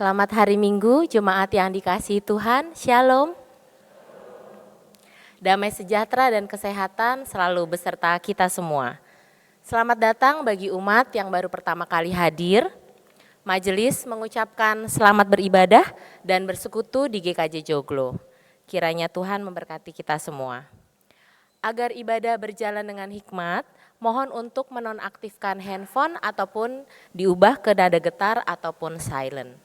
Selamat hari Minggu, jemaat yang dikasihi Tuhan, Shalom. Damai sejahtera dan kesehatan selalu beserta kita semua. Selamat datang bagi umat yang baru pertama kali hadir. Majelis mengucapkan selamat beribadah dan bersekutu di GKJ Joglo. Kiranya Tuhan memberkati kita semua. Agar ibadah berjalan dengan hikmat, mohon untuk menonaktifkan handphone ataupun diubah ke nada getar ataupun silent.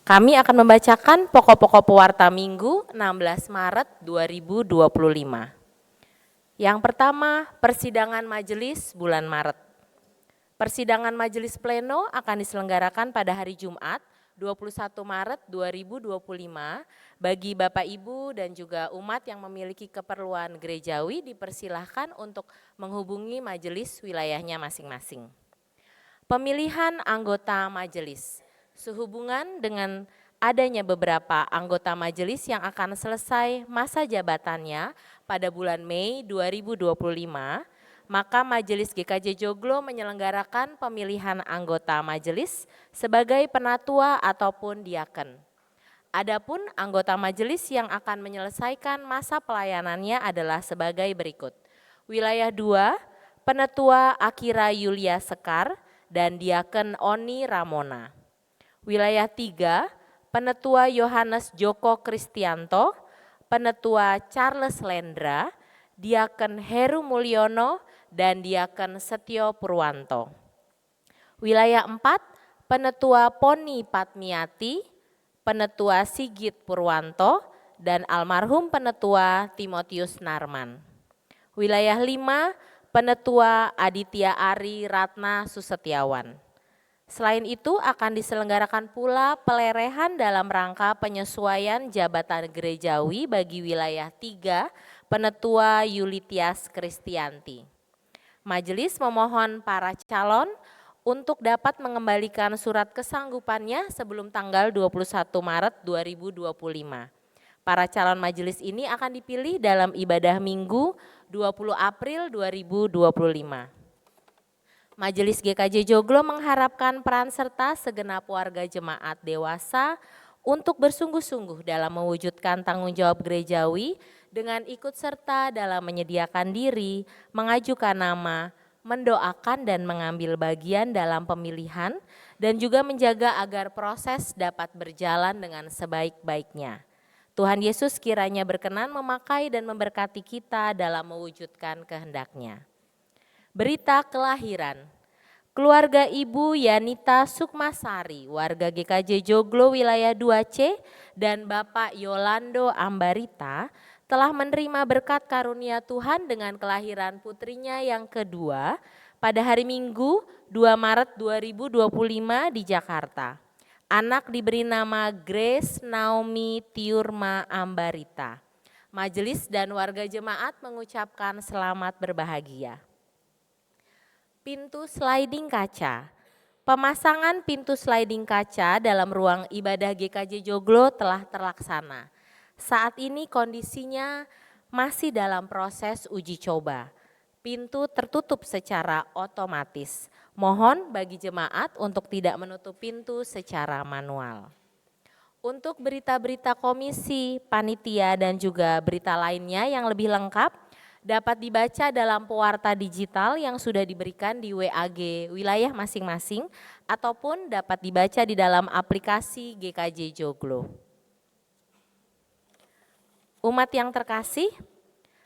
Kami akan membacakan pokok-pokok pewarta Minggu 16 Maret 2025. Yang pertama, persidangan majelis bulan Maret. Persidangan majelis pleno akan diselenggarakan pada hari Jumat 21 Maret 2025 bagi Bapak Ibu dan juga umat yang memiliki keperluan gerejawi dipersilahkan untuk menghubungi majelis wilayahnya masing-masing. Pemilihan anggota majelis. Sehubungan dengan adanya beberapa anggota majelis yang akan selesai masa jabatannya pada bulan Mei 2025, maka Majelis GKJ Joglo menyelenggarakan pemilihan anggota majelis sebagai penatua ataupun diaken. Adapun anggota majelis yang akan menyelesaikan masa pelayanannya adalah sebagai berikut. Wilayah 2, Penetua Akira Yulia Sekar dan Diaken Oni Ramona. Wilayah 3, Penetua Yohanes Joko Kristianto, Penetua Charles Lendra, Diaken Heru Mulyono, dan Diaken Setio Purwanto. Wilayah 4, Penetua Poni Patmiati, Penetua Sigit Purwanto, dan almarhum Penetua Timotius Narman. Wilayah 5, Penetua Aditya Ari Ratna Susetiawan. Selain itu akan diselenggarakan pula pelerehan dalam rangka penyesuaian jabatan gerejawi bagi wilayah 3 Penetua Yulitias Kristianti. Majelis memohon para calon untuk dapat mengembalikan surat kesanggupannya sebelum tanggal 21 Maret 2025. Para calon majelis ini akan dipilih dalam ibadah Minggu 20 April 2025. Majelis GKJ Joglo mengharapkan peran serta segenap warga jemaat dewasa untuk bersungguh-sungguh dalam mewujudkan tanggung jawab gerejawi dengan ikut serta dalam menyediakan diri, mengajukan nama, mendoakan dan mengambil bagian dalam pemilihan dan juga menjaga agar proses dapat berjalan dengan sebaik-baiknya. Tuhan Yesus kiranya berkenan memakai dan memberkati kita dalam mewujudkan kehendak-Nya. Berita kelahiran. Keluarga Ibu Yanita Sukmasari, warga GKJ Joglo wilayah 2C dan Bapak Yolando Ambarita telah menerima berkat karunia Tuhan dengan kelahiran putrinya yang kedua pada hari Minggu 2 Maret 2025 di Jakarta. Anak diberi nama Grace Naomi Tiurma Ambarita. Majelis dan warga jemaat mengucapkan selamat berbahagia. Pintu sliding kaca. Pemasangan pintu sliding kaca dalam ruang ibadah GKJ Joglo telah terlaksana. Saat ini kondisinya masih dalam proses uji coba. Pintu tertutup secara otomatis. Mohon bagi jemaat untuk tidak menutup pintu secara manual. Untuk berita-berita komisi, panitia dan juga berita lainnya yang lebih lengkap, dapat dibaca dalam pewarta digital yang sudah diberikan di WAG wilayah masing-masing ataupun dapat dibaca di dalam aplikasi GKJ Joglo. Umat yang terkasih,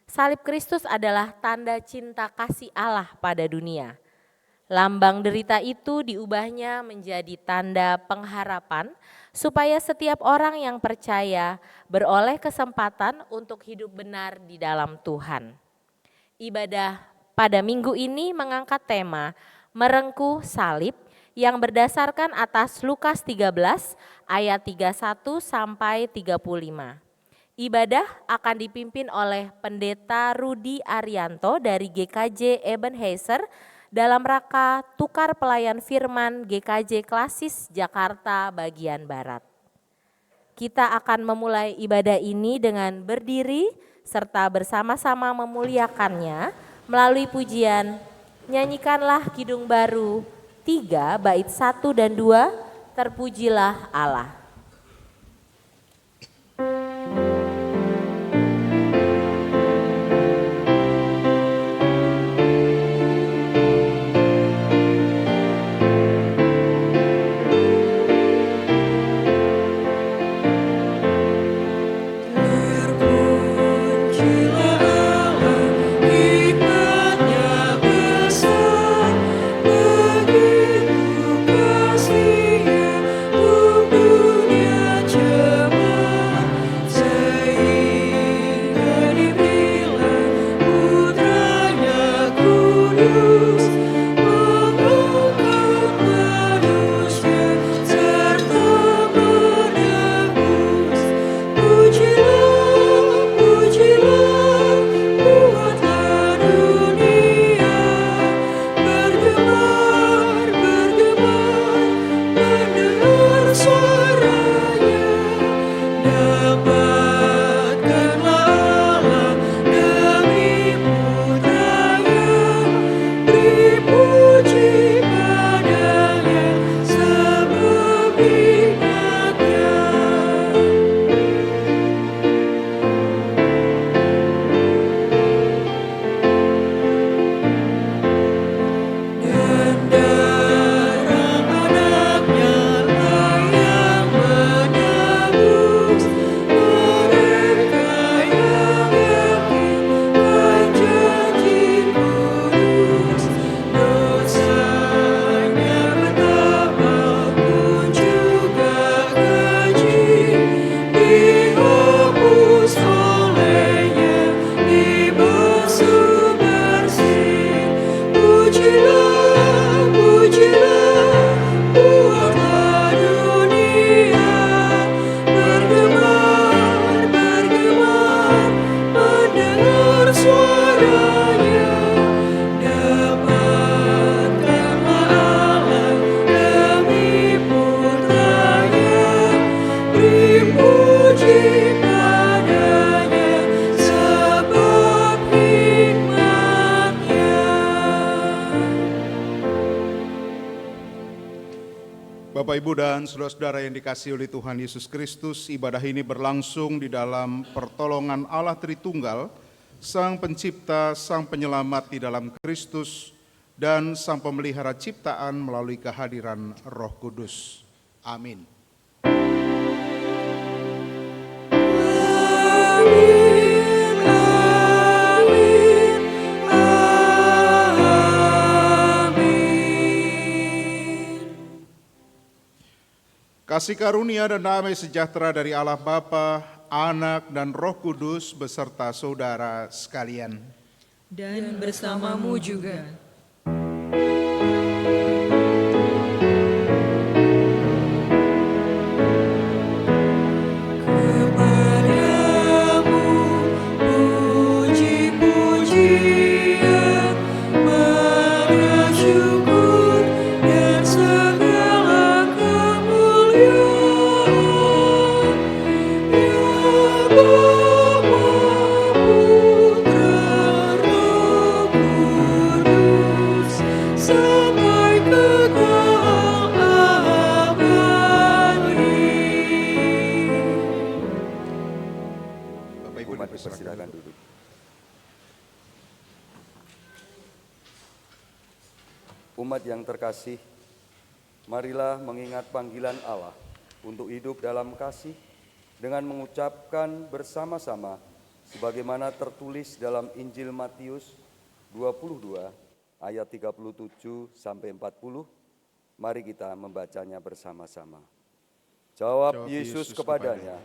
salib Kristus adalah tanda cinta kasih Allah pada dunia. Lambang derita itu diubahnya menjadi tanda pengharapan supaya setiap orang yang percaya beroleh kesempatan untuk hidup benar di dalam Tuhan. Ibadah pada minggu ini mengangkat tema merengkuh salib yang berdasarkan atas Lukas 13 ayat 31 sampai 35. Ibadah akan dipimpin oleh Pendeta Rudi Arianto dari GKJ Ebenezer dalam rangka tukar pelayan firman GKJ Klasis Jakarta bagian Barat. Kita akan memulai ibadah ini dengan berdiri serta bersama-sama memuliakannya melalui pujian Nyanyikanlah Kidung Baru 3 bait 1 dan 2 Terpujilah Allah. Bapak, Ibu, dan saudara-saudara yang dikasihi oleh Tuhan Yesus Kristus, ibadah ini berlangsung di dalam pertolongan Allah Tritunggal, Sang Pencipta, Sang Penyelamat di dalam Kristus, dan Sang Pemelihara ciptaan melalui kehadiran Roh Kudus. Amin. Kasih karunia dan damai sejahtera dari Allah Bapa, Anak, dan Roh Kudus beserta saudara sekalian. Dan bersamamu juga. Persilakan duduk. Umat yang terkasih, marilah mengingat panggilan Allah untuk hidup dalam kasih dengan mengucapkan bersama-sama sebagaimana tertulis dalam Injil Matius 22 ayat 37 sampai 40. Mari kita membacanya bersama-sama. Jawab Yesus kepadanya,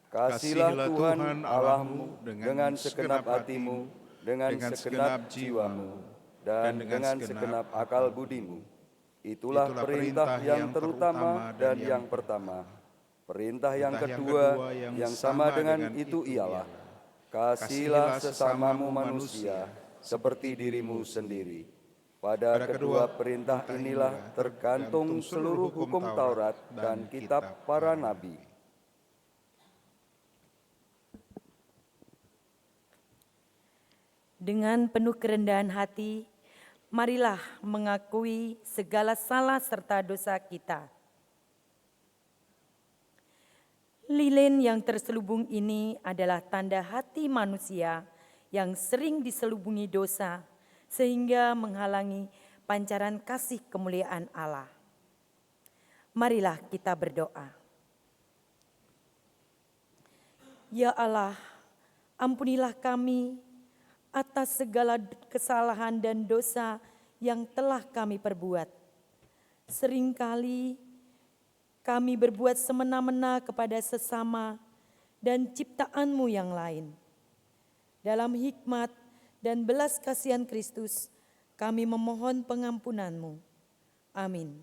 "Kasihlah Tuhan Allahmu dengan segenap hatimu, dengan segenap jiwamu, dan dengan segenap akal budimu. Itulah perintah yang terutama dan yang pertama. Perintah yang kedua yang sama dengan itu ialah, kasihlah sesamamu manusia seperti dirimu sendiri. Pada kedua perintah inilah tergantung seluruh hukum Taurat dan kitab para nabi." Dengan penuh kerendahan hati, marilah mengakui segala salah serta dosa kita. Lilin yang terselubung ini adalah tanda hati manusia yang sering diselubungi dosa sehingga menghalangi pancaran kasih kemuliaan Allah. Marilah kita berdoa. Ya Allah, ampunilah kami atas segala kesalahan dan dosa yang telah kami perbuat. Seringkali kami berbuat semena-mena kepada sesama dan ciptaan-Mu yang lain. Dalam hikmat dan belas kasihan Kristus, kami memohon pengampunan-Mu. Amin.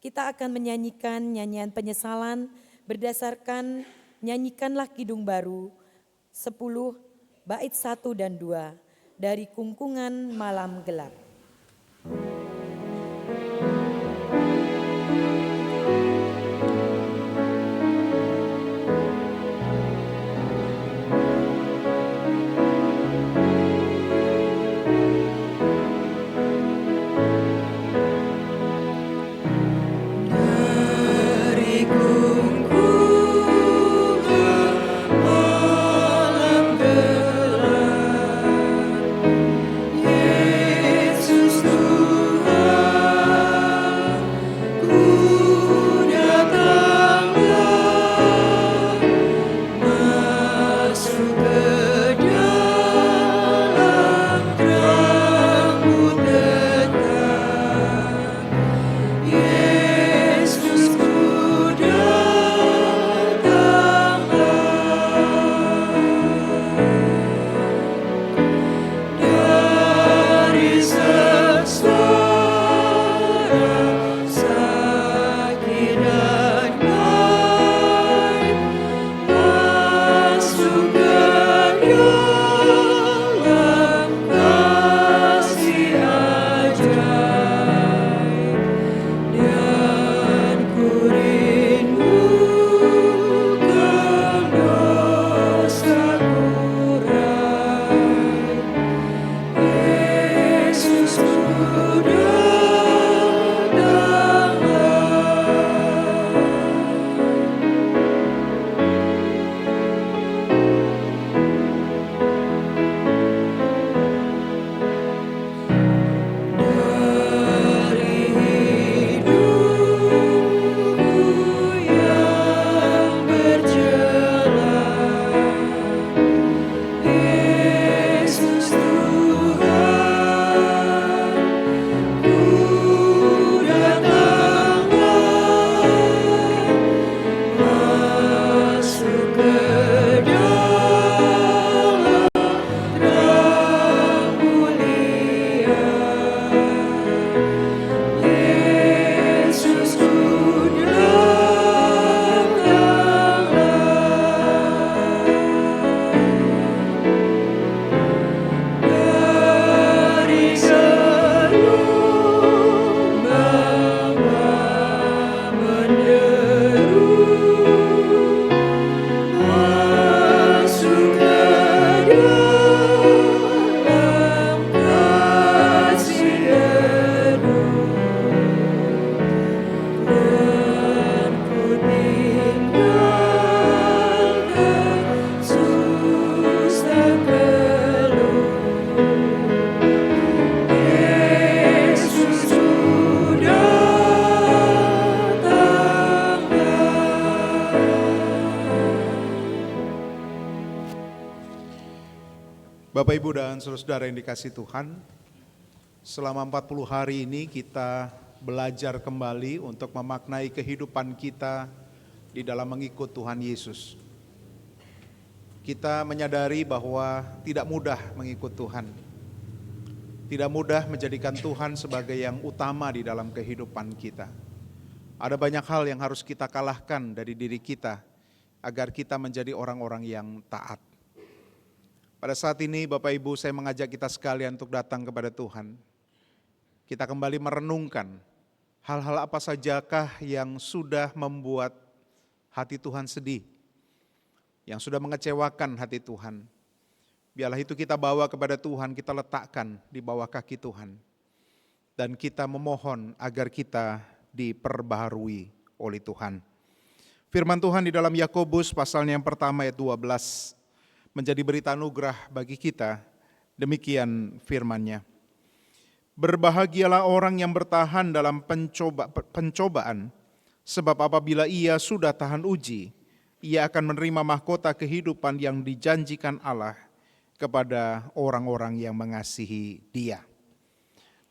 Kita akan menyanyikan nyanyian penyesalan berdasarkan Nyanyikanlah Kidung Baru 10 bait 1 dan 2 dari Kungkungan Malam Gelap. Bapak, Ibu, dan saudara-saudara yang dikasihi Tuhan, selama 40 hari ini kita belajar kembali untuk memaknai kehidupan kita di dalam mengikut Tuhan Yesus. Kita menyadari bahwa tidak mudah mengikut Tuhan. Tidak mudah menjadikan Tuhan sebagai yang utama di dalam kehidupan kita. Ada banyak hal yang harus kita kalahkan dari diri kita agar kita menjadi orang-orang yang taat. Pada saat ini Bapak Ibu, saya mengajak kita sekalian untuk datang kepada Tuhan. Kita kembali merenungkan hal-hal apa sajakah yang sudah membuat hati Tuhan sedih, yang sudah mengecewakan hati Tuhan. Biarlah itu kita bawa kepada Tuhan, kita letakkan di bawah kaki Tuhan. Dan kita memohon agar kita diperbaharui oleh Tuhan. Firman Tuhan di dalam Yakobus pasalnya yang pertama ayat 12 menjadi berita anugerah bagi kita. Demikian firman-Nya. Berbahagialah orang yang bertahan dalam pencobaan, sebab apabila ia sudah tahan uji, ia akan menerima mahkota kehidupan yang dijanjikan Allah kepada orang-orang yang mengasihi Dia.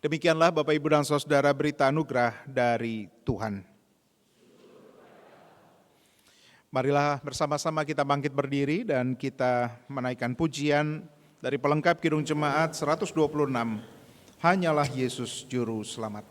Demikianlah Bapak, Ibu, dan Saudara berita anugerah dari Tuhan. Marilah bersama-sama kita bangkit berdiri dan kita menaikkan pujian dari pelengkap Kidung Jemaat 126, Hanyalah Yesus Juru Selamat.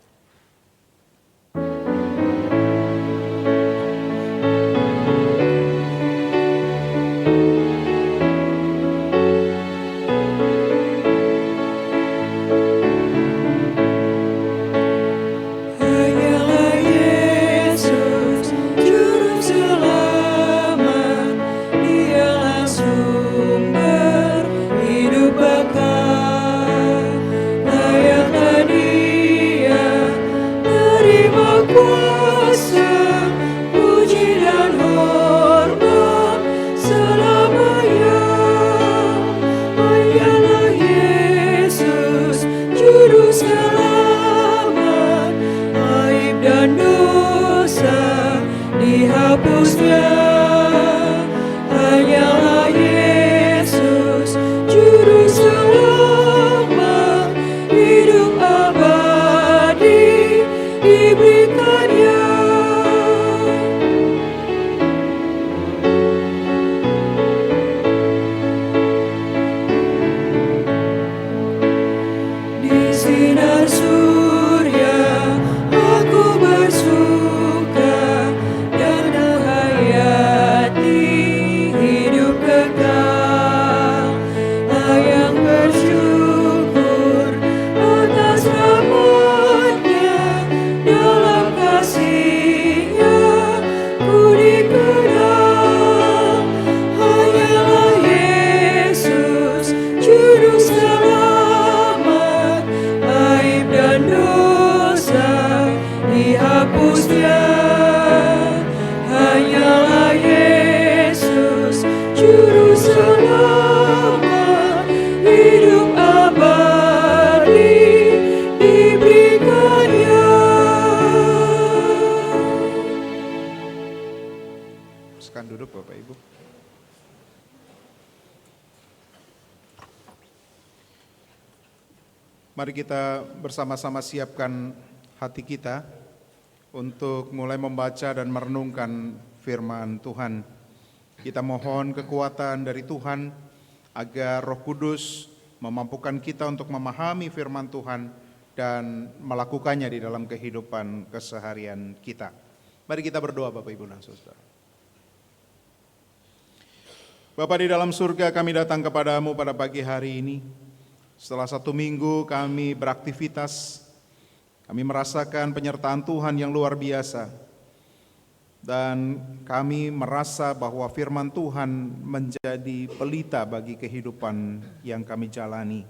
Mari kita bersama-sama siapkan hati kita untuk mulai membaca dan merenungkan firman Tuhan. Kita mohon kekuatan dari Tuhan agar Roh Kudus memampukan kita untuk memahami firman Tuhan dan melakukannya di dalam kehidupan keseharian kita. Mari kita berdoa Bapak, Ibu, dan Saudara. Bapa di dalam surga, kami datang kepadamu pada pagi hari ini. Setelah 1 minggu kami beraktivitas, kami merasakan penyertaan Tuhan yang luar biasa. Dan kami merasa bahwa firman Tuhan menjadi pelita bagi kehidupan yang kami jalani.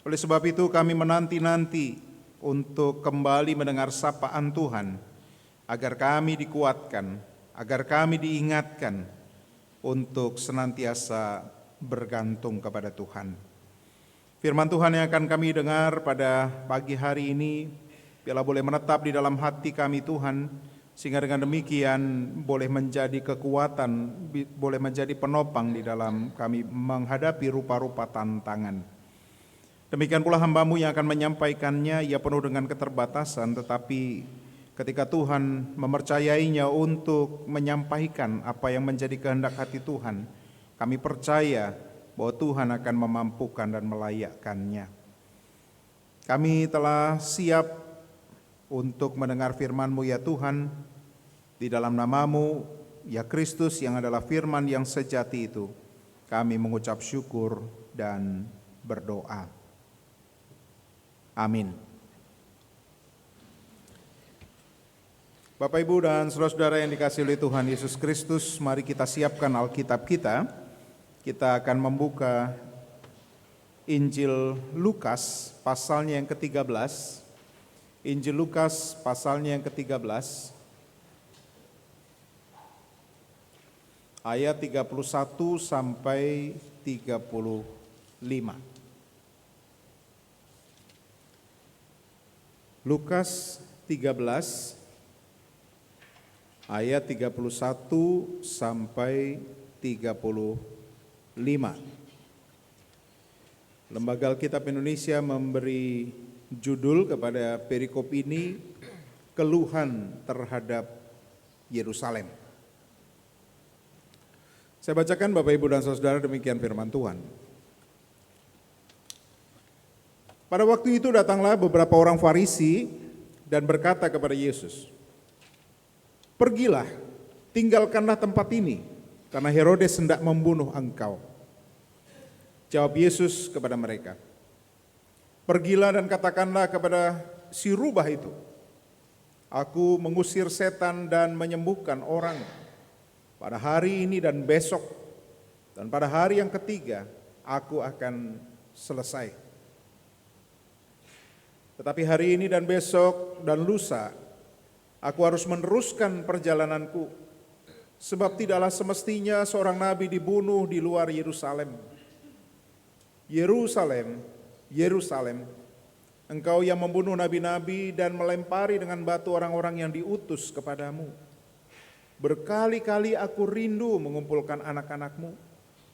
Oleh sebab itu kami menanti-nanti untuk kembali mendengar sapaan Tuhan, agar kami dikuatkan, agar kami diingatkan untuk senantiasa bergantung kepada Tuhan. Firman Tuhan yang akan kami dengar pada pagi hari ini, biarlah boleh menetap di dalam hati kami Tuhan, sehingga dengan demikian boleh menjadi kekuatan, boleh menjadi penopang di dalam kami menghadapi rupa-rupa tantangan. Demikian pula hamba-Mu yang akan menyampaikannya, ia penuh dengan keterbatasan, tetapi ketika Tuhan mempercayainya untuk menyampaikan apa yang menjadi kehendak hati Tuhan, kami percaya bahwa Tuhan akan memampukan dan melayakkannya. Kami telah siap untuk mendengar firman-Mu ya Tuhan, di dalam nama-Mu ya Kristus yang adalah firman yang sejati itu, kami mengucap syukur dan berdoa. Amin. Bapak, Ibu, dan saudara-saudara yang dikasihi oleh Tuhan Yesus Kristus, mari kita siapkan Alkitab kita. Kita akan membuka Injil Lukas pasalnya yang ke-13. Injil Lukas pasalnya yang ke-13. ayat 31 sampai 35. Lukas 13 ayat 31 sampai 35. Lembaga Alkitab Indonesia memberi judul kepada perikop ini, keluhan terhadap Yerusalem. Saya bacakan Bapak Ibu dan Saudara, demikian firman Tuhan. Pada waktu itu datanglah beberapa orang Farisi dan berkata kepada Yesus, "Pergilah, tinggalkanlah tempat ini, karena Herodes hendak membunuh engkau." Jawab Yesus kepada mereka, "Pergilah dan katakanlah kepada si rubah itu, Aku mengusir setan dan menyembuhkan orang pada hari ini dan besok, dan pada hari yang ketiga aku akan selesai. Tetapi hari ini dan besok dan lusa aku harus meneruskan perjalananku, sebab tidaklah semestinya seorang nabi dibunuh di luar Yerusalem. Yerusalem, Yerusalem, engkau yang membunuh nabi-nabi dan melempari dengan batu orang-orang yang diutus kepadamu. Berkali-kali aku rindu mengumpulkan anak-anakmu,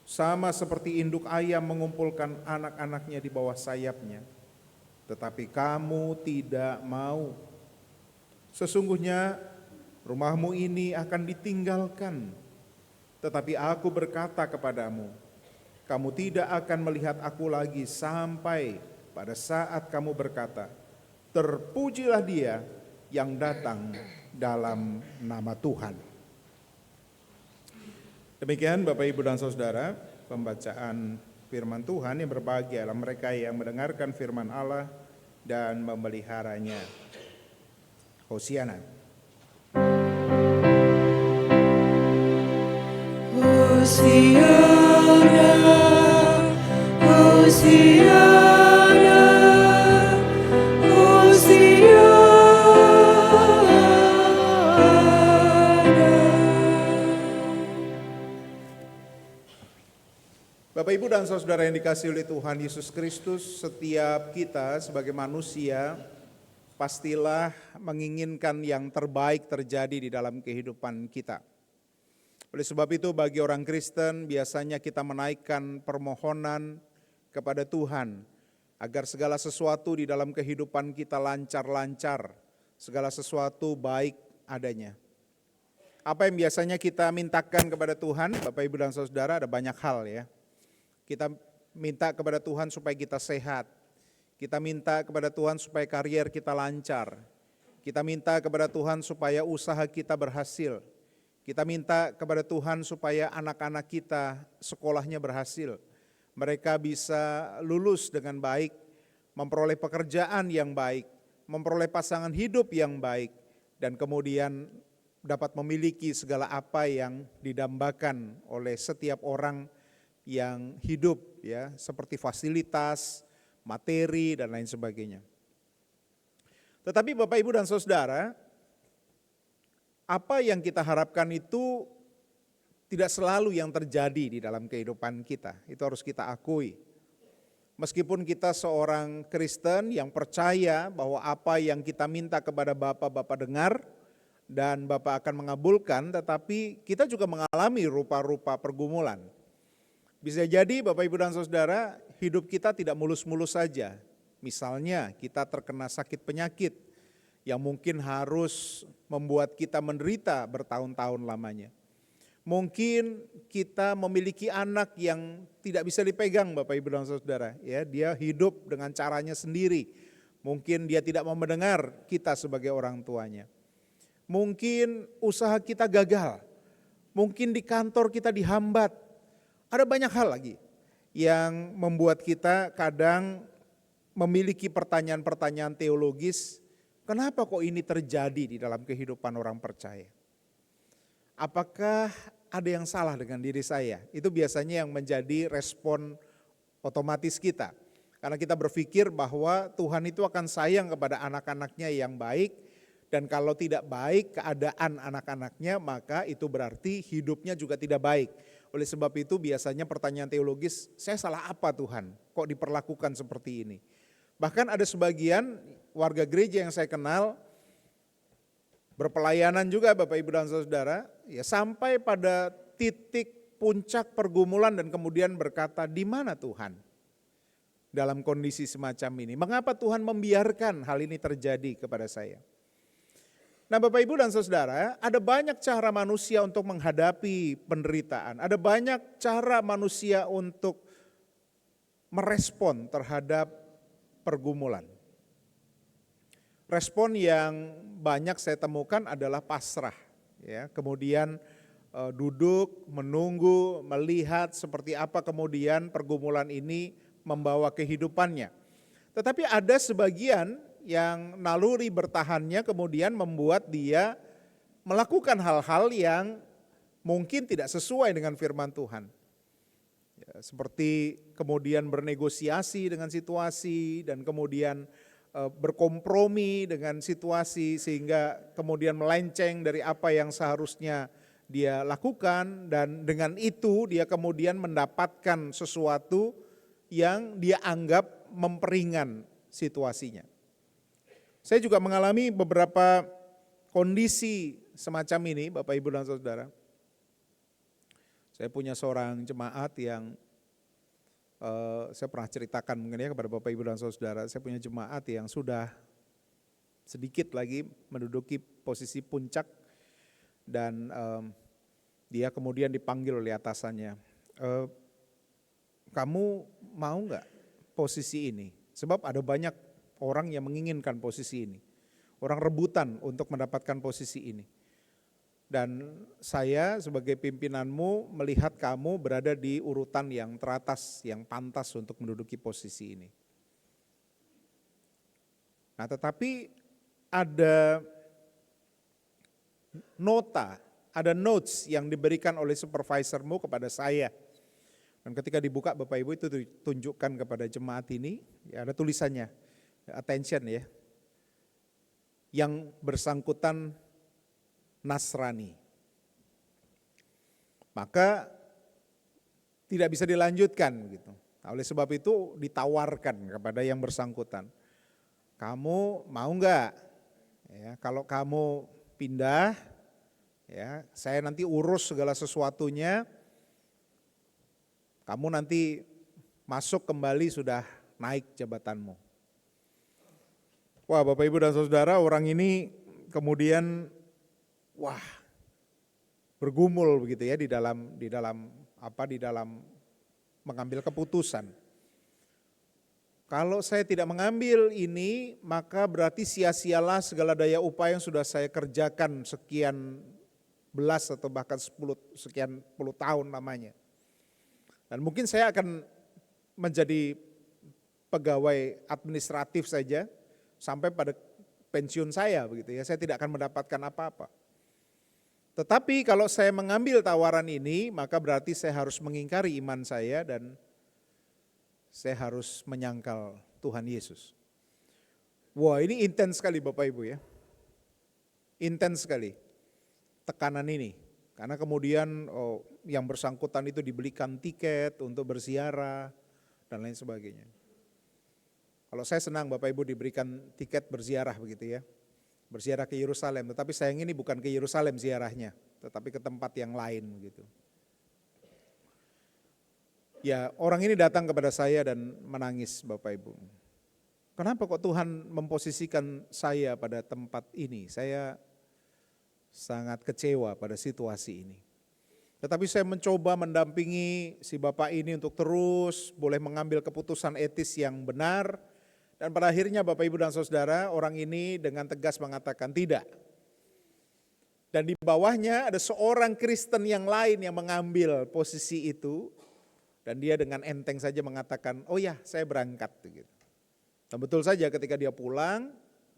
sama seperti induk ayam mengumpulkan anak-anaknya di bawah sayapnya. Tetapi kamu tidak mau. Sesungguhnya rumahmu ini akan ditinggalkan. Tetapi aku berkata kepadamu, kamu tidak akan melihat aku lagi sampai pada saat kamu berkata, terpujilah dia yang datang dalam nama Tuhan. Demikian Bapak Ibu dan Saudara, pembacaan firman Tuhan yang berbahagialah mereka yang mendengarkan firman Allah dan memeliharanya. Hosiana. Hosiana, Hosiana, Bapak Ibu dan Saudara yang dikasihi oleh Tuhan Yesus Kristus, setiap kita sebagai manusia pastilah menginginkan yang terbaik terjadi di dalam kehidupan kita. Oleh sebab itu bagi orang Kristen biasanya kita menaikkan permohonan kepada Tuhan agar segala sesuatu di dalam kehidupan kita lancar-lancar, segala sesuatu baik adanya. Apa yang biasanya kita mintakan kepada Tuhan, Bapak Ibu dan Saudara, ada banyak hal ya. Kita minta kepada Tuhan supaya kita sehat, kita minta kepada Tuhan supaya karier kita lancar, kita minta kepada Tuhan supaya usaha kita berhasil, kita minta kepada Tuhan supaya anak-anak kita sekolahnya berhasil, mereka bisa lulus dengan baik, memperoleh pekerjaan yang baik, memperoleh pasangan hidup yang baik, dan kemudian dapat memiliki segala apa yang didambakan oleh setiap orang yang hidup ya, seperti fasilitas, materi dan lain sebagainya. Tetapi Bapak Ibu dan Saudara, apa yang kita harapkan itu tidak selalu yang terjadi di dalam kehidupan kita. Itu harus kita akui. Meskipun kita seorang Kristen yang percaya bahwa apa yang kita minta kepada Bapa dengar dan Bapa akan mengabulkan, tetapi kita juga mengalami rupa-rupa pergumulan. Bisa jadi Bapak Ibu dan Saudara, hidup kita tidak mulus-mulus saja. Misalnya kita terkena sakit penyakit yang mungkin harus membuat kita menderita bertahun-tahun lamanya. Mungkin kita memiliki anak yang tidak bisa dipegang Bapak Ibu dan Saudara. Ya, dia hidup dengan caranya sendiri. Mungkin dia tidak mau mendengar kita sebagai orang tuanya. Mungkin usaha kita gagal. Mungkin di kantor kita dihambat. Ada banyak hal lagi yang membuat kita kadang memiliki pertanyaan-pertanyaan teologis, kenapa kok ini terjadi di dalam kehidupan orang percaya? Apakah ada yang salah dengan diri saya? Itu biasanya yang menjadi respon otomatis kita. Karena kita berpikir bahwa Tuhan itu akan sayang kepada anak-anaknya yang baik, Dan kalau tidak baik keadaan anak-anaknya, maka itu berarti hidupnya juga tidak baik. Oleh sebab itu biasanya pertanyaan teologis, saya salah apa Tuhan? Kok diperlakukan seperti ini? Bahkan ada sebagian warga gereja yang saya kenal, berpelayanan juga Bapak Ibu dan Saudara, ya sampai pada titik puncak pergumulan dan kemudian berkata, di mana Tuhan? Dalam kondisi semacam ini, mengapa Tuhan membiarkan hal ini terjadi kepada saya? Nah Bapak Ibu dan Saudara, ada banyak cara manusia untuk menghadapi penderitaan. Ada banyak cara manusia untuk merespon terhadap pergumulan. Respon yang banyak saya temukan adalah pasrah. Ya, kemudian duduk, menunggu, melihat seperti apa kemudian pergumulan ini membawa kehidupannya. Tetapi ada sebagian yang naluri bertahannya kemudian membuat dia melakukan hal-hal yang mungkin tidak sesuai dengan firman Tuhan. Ya, seperti kemudian bernegosiasi dengan situasi dan kemudian berkompromi dengan situasi sehingga kemudian melenceng dari apa yang seharusnya dia lakukan, dan dengan itu dia kemudian mendapatkan sesuatu yang dia anggap memperingan situasinya. Saya juga mengalami beberapa kondisi semacam ini Bapak Ibu dan Saudara. Saya punya seorang jemaat yang saya pernah ceritakan mungkin ya kepada Bapak Ibu dan Saudara. Saya punya jemaat yang sudah sedikit lagi menduduki posisi puncak dan dia kemudian dipanggil oleh atasannya. Kamu mau nggak posisi ini? Sebab ada banyak orang yang menginginkan posisi ini. Orang rebutan untuk mendapatkan posisi ini. Dan saya sebagai pimpinanmu melihat kamu berada di urutan yang teratas, yang pantas untuk menduduki posisi ini. Nah tetapi ada nota, ada notes yang diberikan oleh supervisormu kepada saya. Dan ketika dibuka Bapak Ibu itu tunjukkan kepada jemaat ini, ya ada tulisannya. Attention ya, yang bersangkutan Nasrani. Maka tidak bisa dilanjutkan gitu. Nah, oleh sebab itu ditawarkan kepada yang bersangkutan. Kamu mau enggak? Ya, kalau kamu pindah, ya saya nanti urus segala sesuatunya. Kamu nanti masuk kembali sudah naik jabatanmu. Wah Bapak Ibu dan Saudara, orang ini kemudian bergumul begitu ya di dalam mengambil keputusan. Kalau saya tidak mengambil ini, maka berarti sia-sialah segala daya upaya yang sudah saya kerjakan sekian belas atau bahkan sekian puluh tahun namanya. Dan mungkin saya akan menjadi pegawai administratif saja sampai pada pensiun saya begitu ya, saya tidak akan mendapatkan apa-apa. Tetapi kalau saya mengambil tawaran ini, maka berarti saya harus mengingkari iman saya dan saya harus menyangkal Tuhan Yesus. Wah, ini intens sekali Bapak Ibu ya. Intens sekali tekanan ini. Karena kemudian yang bersangkutan itu dibelikan tiket untuk berziarah dan lain sebagainya. Kalau saya senang Bapak Ibu diberikan tiket berziarah begitu ya. Berziarah ke Yerusalem, tetapi sayang ini bukan ke Yerusalem ziarahnya, tetapi ke tempat yang lain begitu. Ya, orang ini datang kepada saya dan menangis Bapak Ibu. Kenapa kok Tuhan memposisikan saya pada tempat ini? Saya sangat kecewa pada situasi ini. Tetapi saya mencoba mendampingi si Bapak ini untuk terus boleh mengambil keputusan etis yang benar. Dan pada akhirnya Bapak Ibu dan Saudara, orang ini dengan tegas mengatakan tidak. Dan di bawahnya ada seorang Kristen yang lain yang mengambil posisi itu. Dan dia dengan enteng saja mengatakan, oh ya saya berangkat. Dan betul saja ketika dia pulang,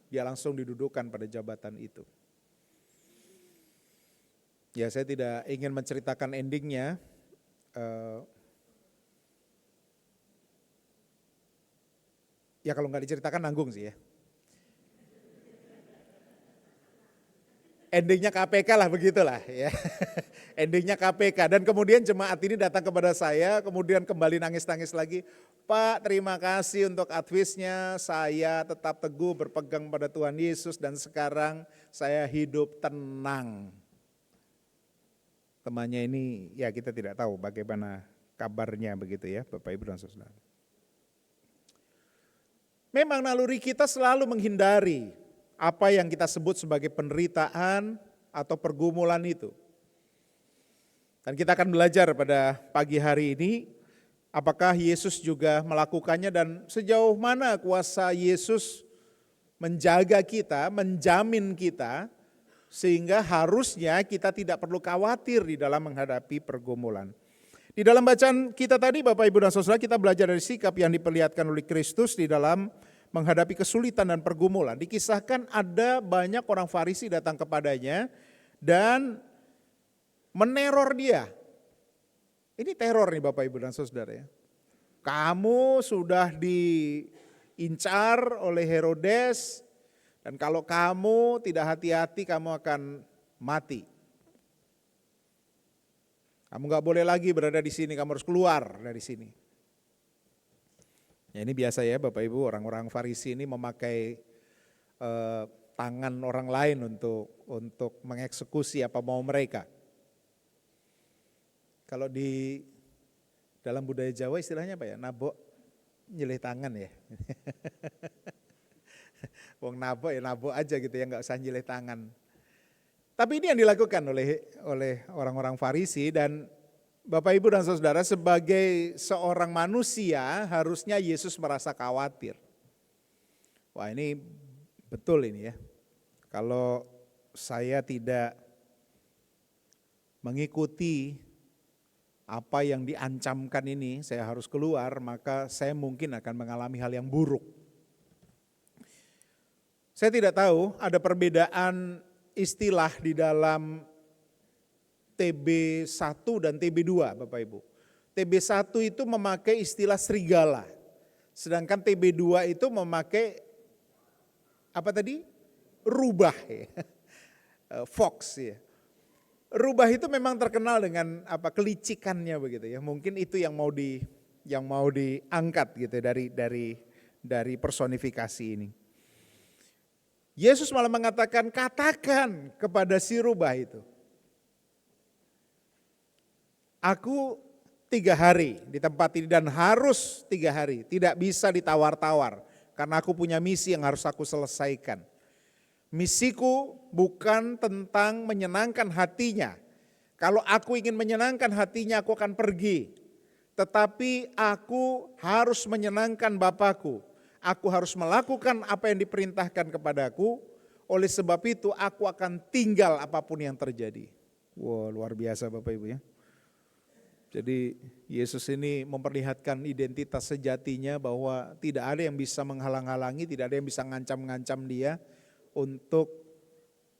dia langsung didudukan pada jabatan itu. Ya saya tidak ingin menceritakan endingnya. Ya kalau nggak diceritakan nanggung sih ya. Endingnya KPK lah, begitulah ya. Endingnya KPK. Dan kemudian jemaat ini datang kepada saya, kemudian kembali nangis-nangis lagi. Pak, terima kasih untuk advisnya, saya tetap teguh berpegang pada Tuhan Yesus dan sekarang saya hidup tenang. Temannya ini ya kita tidak tahu bagaimana kabarnya begitu ya Bapak Ibu dan Saudara. Memang naluri kita selalu menghindari apa yang kita sebut sebagai penderitaan atau pergumulan itu. Dan kita akan belajar pada pagi hari ini apakah Yesus juga melakukannya dan sejauh mana kuasa Yesus menjaga kita, menjamin kita, sehingga harusnya kita tidak perlu khawatir di dalam menghadapi pergumulan. Di dalam bacaan kita tadi Bapak Ibu dan Saudara, kita belajar dari sikap yang diperlihatkan oleh Kristus di dalam menghadapi kesulitan dan pergumulan. Dikisahkan ada banyak orang Farisi datang kepadanya dan meneror dia. Ini teror nih Bapak Ibu dan Saudara ya. Kamu sudah diincar oleh Herodes dan kalau kamu tidak hati-hati kamu akan mati. Kamu gak boleh lagi berada di sini, kamu harus keluar dari sini. Ya ini biasa ya Bapak Ibu, orang-orang Farisi ini memakai tangan orang lain untuk mengeksekusi apa mau mereka. Kalau di dalam budaya Jawa istilahnya apa ya? Nabok nyilih tangan ya. Wong nabok ya nabok aja gitu ya, nggak usah nyilih tangan. Tapi ini yang dilakukan oleh orang-orang Farisi dan Bapak Ibu dan Saudara, sebagai seorang manusia harusnya Yesus merasa khawatir. Wah ini betul ini ya. Kalau saya tidak mengikuti apa yang diancamkan ini, saya harus keluar, maka saya mungkin akan mengalami hal yang buruk. Saya tidak tahu ada perbedaan istilah di dalam TB1 dan TB2 Bapak Ibu. TB1 itu memakai istilah serigala, sedangkan TB2 itu memakai apa tadi? Rubah ya. Fox ya. Rubah itu memang terkenal dengan apa kelicikannya begitu ya. Mungkin itu yang mau diangkat gitu dari personifikasi ini. Yesus malah mengatakan, katakan kepada si rubah itu, aku 3 hari di tempat ini dan harus 3 hari, tidak bisa ditawar-tawar karena aku punya misi yang harus aku selesaikan. Misiku bukan tentang menyenangkan hatinya. Kalau aku ingin menyenangkan hatinya aku akan pergi. Tetapi aku harus menyenangkan Bapakku. Aku harus melakukan apa yang diperintahkan kepadaku. Oleh sebab itu aku akan tinggal apapun yang terjadi. Wow, luar biasa Bapak Ibu ya. Jadi Yesus ini memperlihatkan identitas sejatinya bahwa tidak ada yang bisa menghalang-halangi, tidak ada yang bisa ngancam-ngancam dia untuk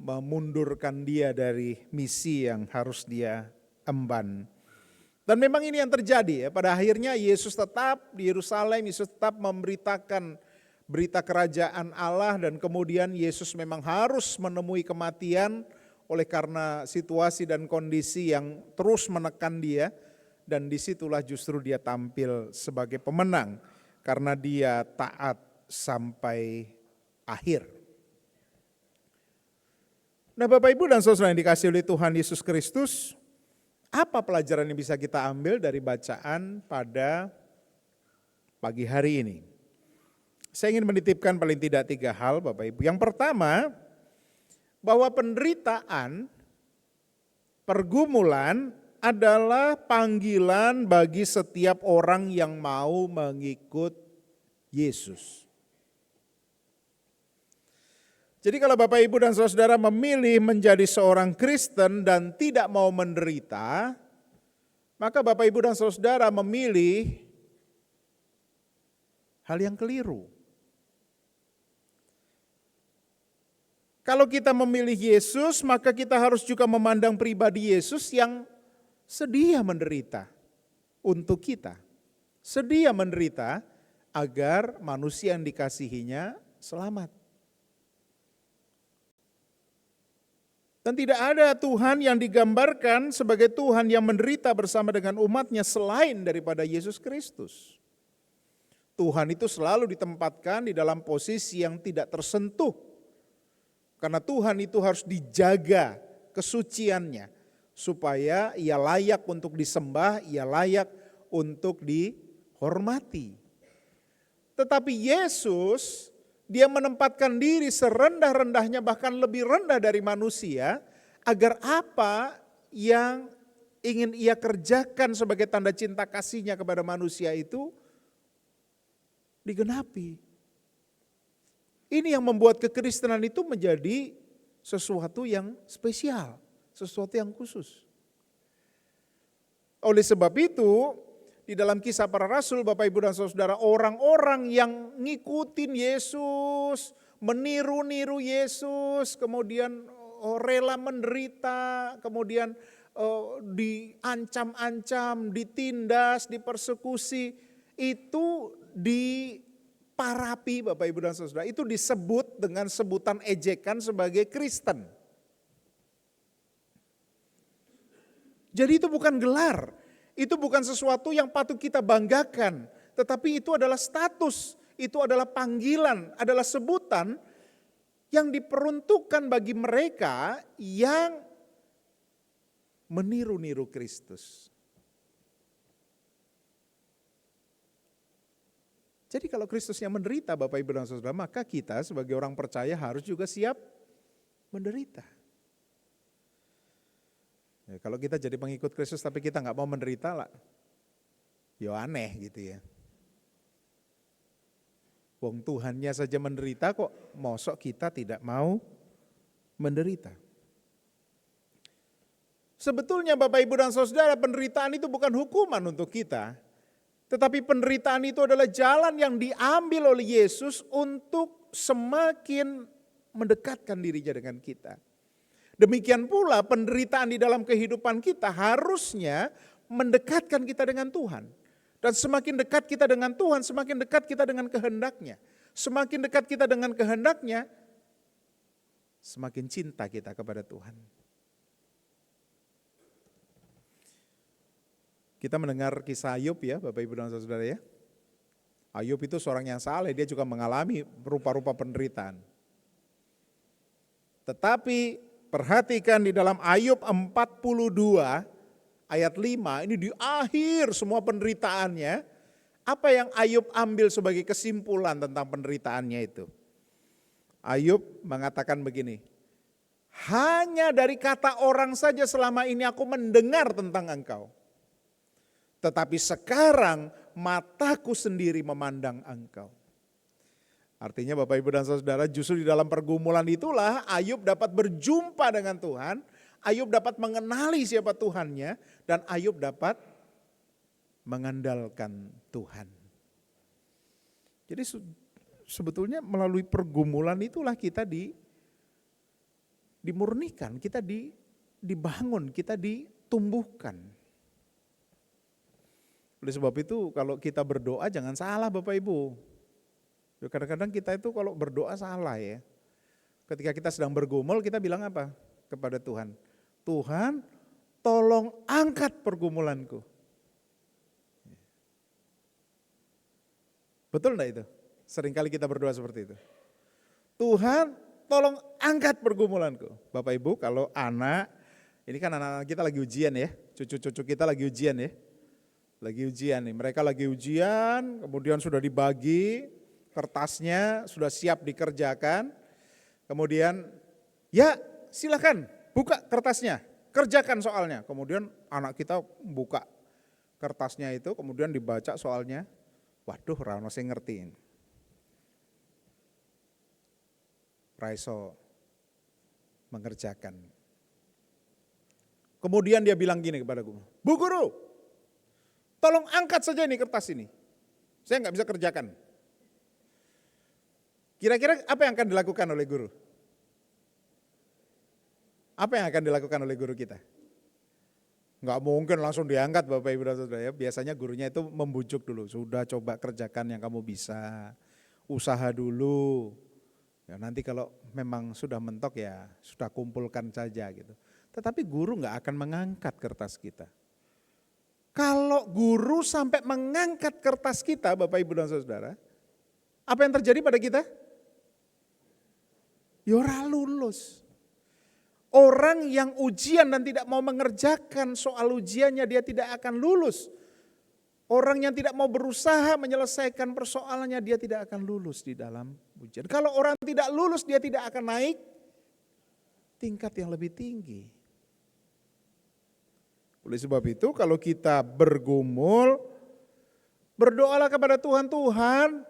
memundurkan dia dari misi yang harus dia emban. Dan memang ini yang terjadi ya, pada akhirnya Yesus tetap di Yerusalem, Yesus tetap memberitakan berita kerajaan Allah dan kemudian Yesus memang harus menemui kematian oleh karena situasi dan kondisi yang terus menekan dia dan disitulah justru dia tampil sebagai pemenang karena dia taat sampai akhir. Nah Bapak Ibu dan Saudara yang dikasihi oleh Tuhan Yesus Kristus, apa pelajaran yang bisa kita ambil dari bacaan pada pagi hari ini? Saya ingin menitipkan paling tidak 3 hal Bapak Ibu. Yang pertama, bahwa penderitaan, pergumulan adalah panggilan bagi setiap orang yang mau mengikut Yesus. Jadi kalau Bapak Ibu dan Saudara memilih menjadi seorang Kristen dan tidak mau menderita, maka Bapak Ibu dan Saudara memilih hal yang keliru. Kalau kita memilih Yesus, maka kita harus juga memandang pribadi Yesus yang sedia menderita untuk kita. Sedia menderita agar manusia yang dikasihinya selamat. Dan tidak ada Tuhan yang digambarkan sebagai Tuhan yang menderita bersama dengan umatnya selain daripada Yesus Kristus. Tuhan itu selalu ditempatkan di dalam posisi yang tidak tersentuh. Karena Tuhan itu harus dijaga kesuciannya. Supaya ia layak untuk disembah, ia layak untuk dihormati. Tetapi Yesus, dia menempatkan diri serendah-rendahnya bahkan lebih rendah dari manusia. Agar apa yang ingin ia kerjakan sebagai tanda cinta kasihnya kepada manusia itu digenapi. Ini yang membuat kekristenan itu menjadi sesuatu yang spesial, sesuatu yang khusus. Oleh sebab itu, di dalam Kisah Para Rasul, Bapak Ibu dan Saudara, orang-orang yang ngikutin Yesus, meniru-niru Yesus, kemudian rela menderita, kemudian diancam-ancam, ditindas, dipersekusi, itu diparapi Bapak Ibu dan Saudara, itu disebut dengan sebutan ejekan sebagai Kristen. Jadi itu bukan gelar, itu bukan sesuatu yang patut kita banggakan, tetapi itu adalah status, itu adalah panggilan, adalah sebutan yang diperuntukkan bagi mereka yang meniru-niru Kristus. Jadi kalau Kristus yang menderita Bapak Ibu dan Saudara, maka kita sebagai orang percaya harus juga siap menderita. Ya, kalau kita jadi pengikut Kristus tapi kita nggak mau menderita lah, ya aneh gitu ya. Wong Tuhannya saja menderita kok, mosok kita tidak mau menderita. Sebetulnya Bapak Ibu dan Saudara, penderitaan itu bukan hukuman untuk kita. Tetapi penderitaan itu adalah jalan yang diambil oleh Yesus untuk semakin mendekatkan dirinya dengan kita. Demikian pula penderitaan di dalam kehidupan kita harusnya mendekatkan kita dengan Tuhan. Dan semakin dekat kita dengan Tuhan, semakin dekat kita dengan kehendaknya. Semakin dekat kita dengan kehendaknya, semakin cinta kita kepada Tuhan. Kita mendengar kisah Ayub ya Bapak Ibu dan Saudara ya. Ayub itu seorang yang saleh, dia juga mengalami rupa-rupa penderitaan. Tetapi perhatikan di dalam Ayub 42 ayat 5, ini di akhir semua penderitaannya, apa yang Ayub ambil sebagai kesimpulan tentang penderitaannya itu? Ayub mengatakan begini, hanya dari kata orang saja selama ini aku mendengar tentang engkau. Tetapi sekarang mataku sendiri memandang engkau. Artinya Bapak Ibu dan Saudara, justru di dalam pergumulan itulah Ayub dapat berjumpa dengan Tuhan, Ayub dapat mengenali siapa Tuhannya, dan Ayub dapat mengandalkan Tuhan. Jadi sebetulnya melalui pergumulan itulah kita dimurnikan, kita dibangun, kita ditumbuhkan. Oleh sebab itu kalau kita berdoa jangan salah Bapak Ibu. Kadang-kadang kita itu kalau berdoa salah ya. Ketika kita sedang bergumul kita bilang apa kepada Tuhan? Tuhan tolong angkat pergumulanku. Betul enggak itu? Seringkali kita berdoa seperti itu. Tuhan tolong angkat pergumulanku. Bapak Ibu kalau anak, ini kan anak-anak kita lagi ujian ya. Cucu-cucu kita lagi ujian ya. Lagi ujian nih, mereka lagi ujian, kemudian sudah dibagi, kertasnya sudah siap dikerjakan, kemudian ya silakan buka kertasnya, kerjakan soalnya. Kemudian anak kita buka kertasnya itu, kemudian dibaca soalnya, waduh rano sing ngertiin. Raiso mengerjakan. Kemudian dia bilang gini kepadaku, Bu Guru, tolong angkat saja ini kertas ini. Saya nggak bisa kerjakan. Kira-kira apa yang akan dilakukan oleh guru? Apa yang akan dilakukan oleh guru kita? Nggak mungkin langsung diangkat Bapak Ibu dan Saudara ya. Biasanya gurunya itu membujuk dulu. Sudah coba kerjakan yang kamu bisa. Usaha dulu. Ya, nanti kalau memang sudah mentok ya sudah kumpulkan saja gitu. Tetapi guru nggak akan mengangkat kertas kita. Kalau guru sampai mengangkat kertas kita, Bapak Ibu dan Saudara, apa yang terjadi pada kita? Yora lulus. Orang yang ujian dan tidak mau mengerjakan soal ujiannya, dia tidak akan lulus. Orang yang tidak mau berusaha menyelesaikan persoalannya, dia tidak akan lulus di dalam ujian. Kalau orang tidak lulus, dia tidak akan naik tingkat yang lebih tinggi. Oleh sebab itu, kalau kita bergumul, berdoalah kepada Tuhan, Tuhan,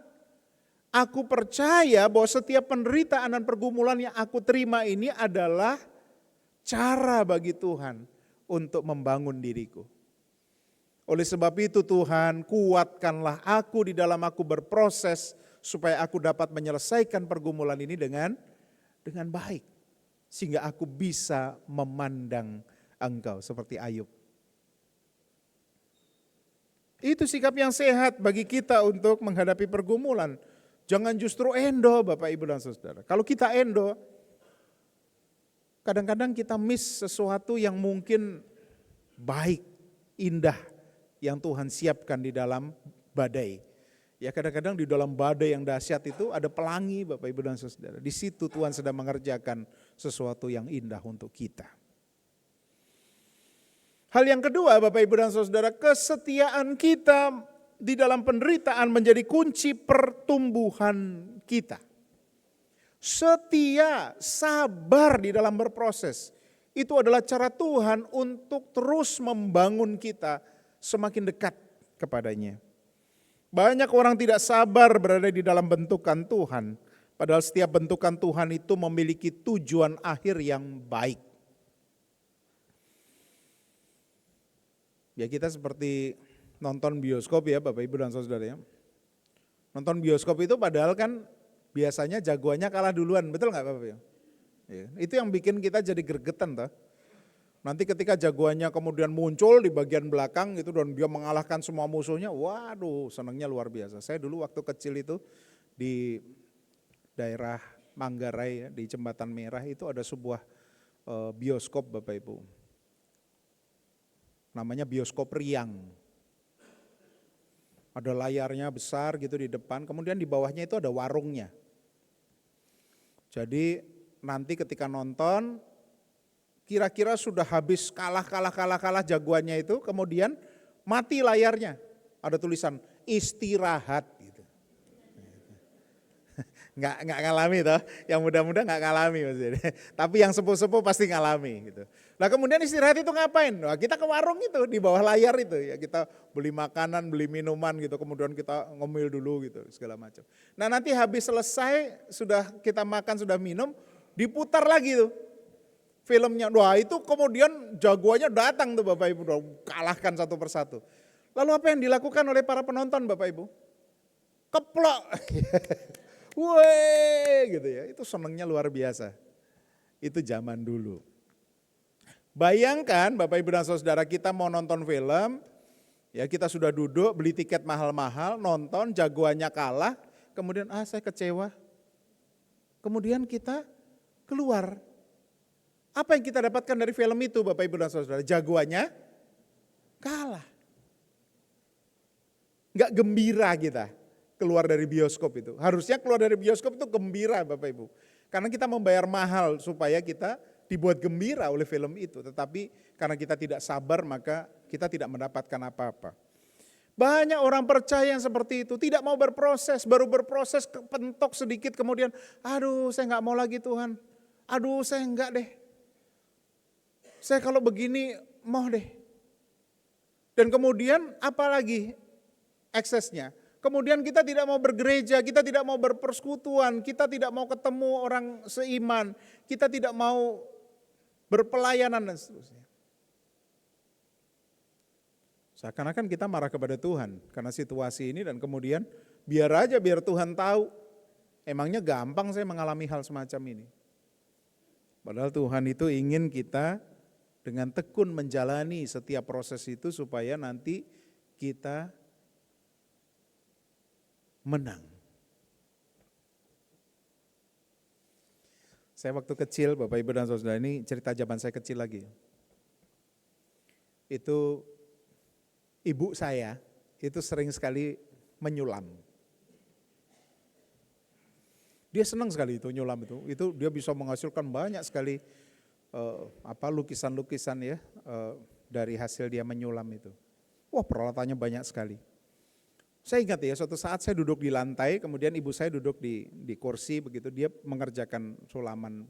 aku percaya bahwa setiap penderitaan dan pergumulan yang aku terima ini adalah cara bagi Tuhan untuk membangun diriku. Oleh sebab itu Tuhan, kuatkanlah aku di dalam aku berproses supaya aku dapat menyelesaikan pergumulan ini dengan baik. Sehingga aku bisa memandang Engkau seperti Ayub. Itu sikap yang sehat bagi kita untuk menghadapi pergumulan. Jangan justru endo Bapak Ibu dan Saudara. Kalau kita endo, kadang-kadang kita miss sesuatu yang mungkin baik, indah, yang Tuhan siapkan di dalam badai. Ya kadang-kadang di dalam badai yang dahsyat itu ada pelangi Bapak Ibu dan Saudara. Di situ Tuhan sedang mengerjakan sesuatu yang indah untuk kita. Hal yang kedua Bapak Ibu dan Saudara, kesetiaan kita di dalam penderitaan menjadi kunci pertumbuhan kita. Setia, sabar di dalam berproses. Itu adalah cara Tuhan untuk terus membangun kita semakin dekat kepadanya. Banyak orang tidak sabar berada di dalam bentukan Tuhan. Padahal setiap bentukan Tuhan itu memiliki tujuan akhir yang baik. Ya kita seperti nonton bioskop ya Bapak Ibu dan Saudara ya. Nonton bioskop itu padahal kan biasanya jagoannya kalah duluan, betul nggak Bapak Ibu? Ya, itu yang bikin kita jadi gregetan toh. Nanti ketika jagoannya kemudian muncul di bagian belakang gitu dan dia mengalahkan semua musuhnya, waduh senangnya luar biasa. Saya dulu waktu kecil itu di daerah Manggarai ya, di Jembatan Merah itu ada sebuah bioskop Bapak Ibu. Namanya bioskop Riang. Ada layarnya besar gitu di depan, kemudian di bawahnya itu ada warungnya. Jadi nanti ketika nonton, kira-kira sudah habis kalah jagoannya itu, kemudian mati layarnya. Ada tulisan istirahat gitu. Nggak ngalami toh, yang muda-muda nggak ngalami maksudnya. Tapi yang sepuh-sepuh pasti ngalami gitu. Nah kemudian istirahat itu ngapain? Nah, kita ke warung itu di bawah layar itu ya, kita beli makanan, beli minuman gitu, kemudian kita ngemil dulu gitu segala macam. Nah nanti habis selesai sudah kita makan sudah minum, diputar lagi tuh filmnya. Wah itu kemudian jagoannya datang tuh Bapak Ibu, kalahkan satu persatu. Lalu apa yang dilakukan oleh para penonton Bapak Ibu? Keplok. Weh gitu ya, itu senangnya luar biasa. Itu zaman dulu. Bayangkan Bapak Ibu dan Saudara, kita mau nonton film, ya kita sudah duduk beli tiket mahal-mahal, nonton jagoannya kalah, kemudian saya kecewa. Kemudian kita keluar. Apa yang kita dapatkan dari film itu Bapak Ibu dan Saudara? Jagoannya kalah. Enggak gembira kita keluar dari bioskop itu. Harusnya keluar dari bioskop itu gembira Bapak Ibu. Karena kita membayar mahal supaya kita dibuat gembira oleh film itu. Tetapi karena kita tidak sabar maka kita tidak mendapatkan apa-apa. Banyak orang percaya yang seperti itu. Tidak mau berproses, baru berproses kepentok sedikit kemudian aduh saya enggak mau lagi Tuhan. Aduh saya enggak deh. Saya kalau begini mau deh. Dan kemudian apalagi eksesnya. Kemudian kita tidak mau bergereja, kita tidak mau berpersekutuan, kita tidak mau ketemu orang seiman, kita tidak mau berpelayanan dan seterusnya. Seakan-akan kita marah kepada Tuhan karena situasi ini dan kemudian biar Tuhan tahu. Emangnya gampang saya mengalami hal semacam ini. Padahal Tuhan itu ingin kita dengan tekun menjalani setiap proses itu supaya nanti kita menang. Saya waktu kecil, Bapak Ibu dan Saudara, ini cerita zaman saya kecil lagi. Itu ibu saya itu sering sekali menyulam. Dia senang sekali itu nyulam itu dia bisa menghasilkan banyak sekali lukisan-lukisan ya dari hasil dia menyulam itu. Wah, peralatannya banyak sekali. Saya ingat ya, suatu saat saya duduk di lantai, kemudian ibu saya duduk di kursi begitu, dia mengerjakan sulaman.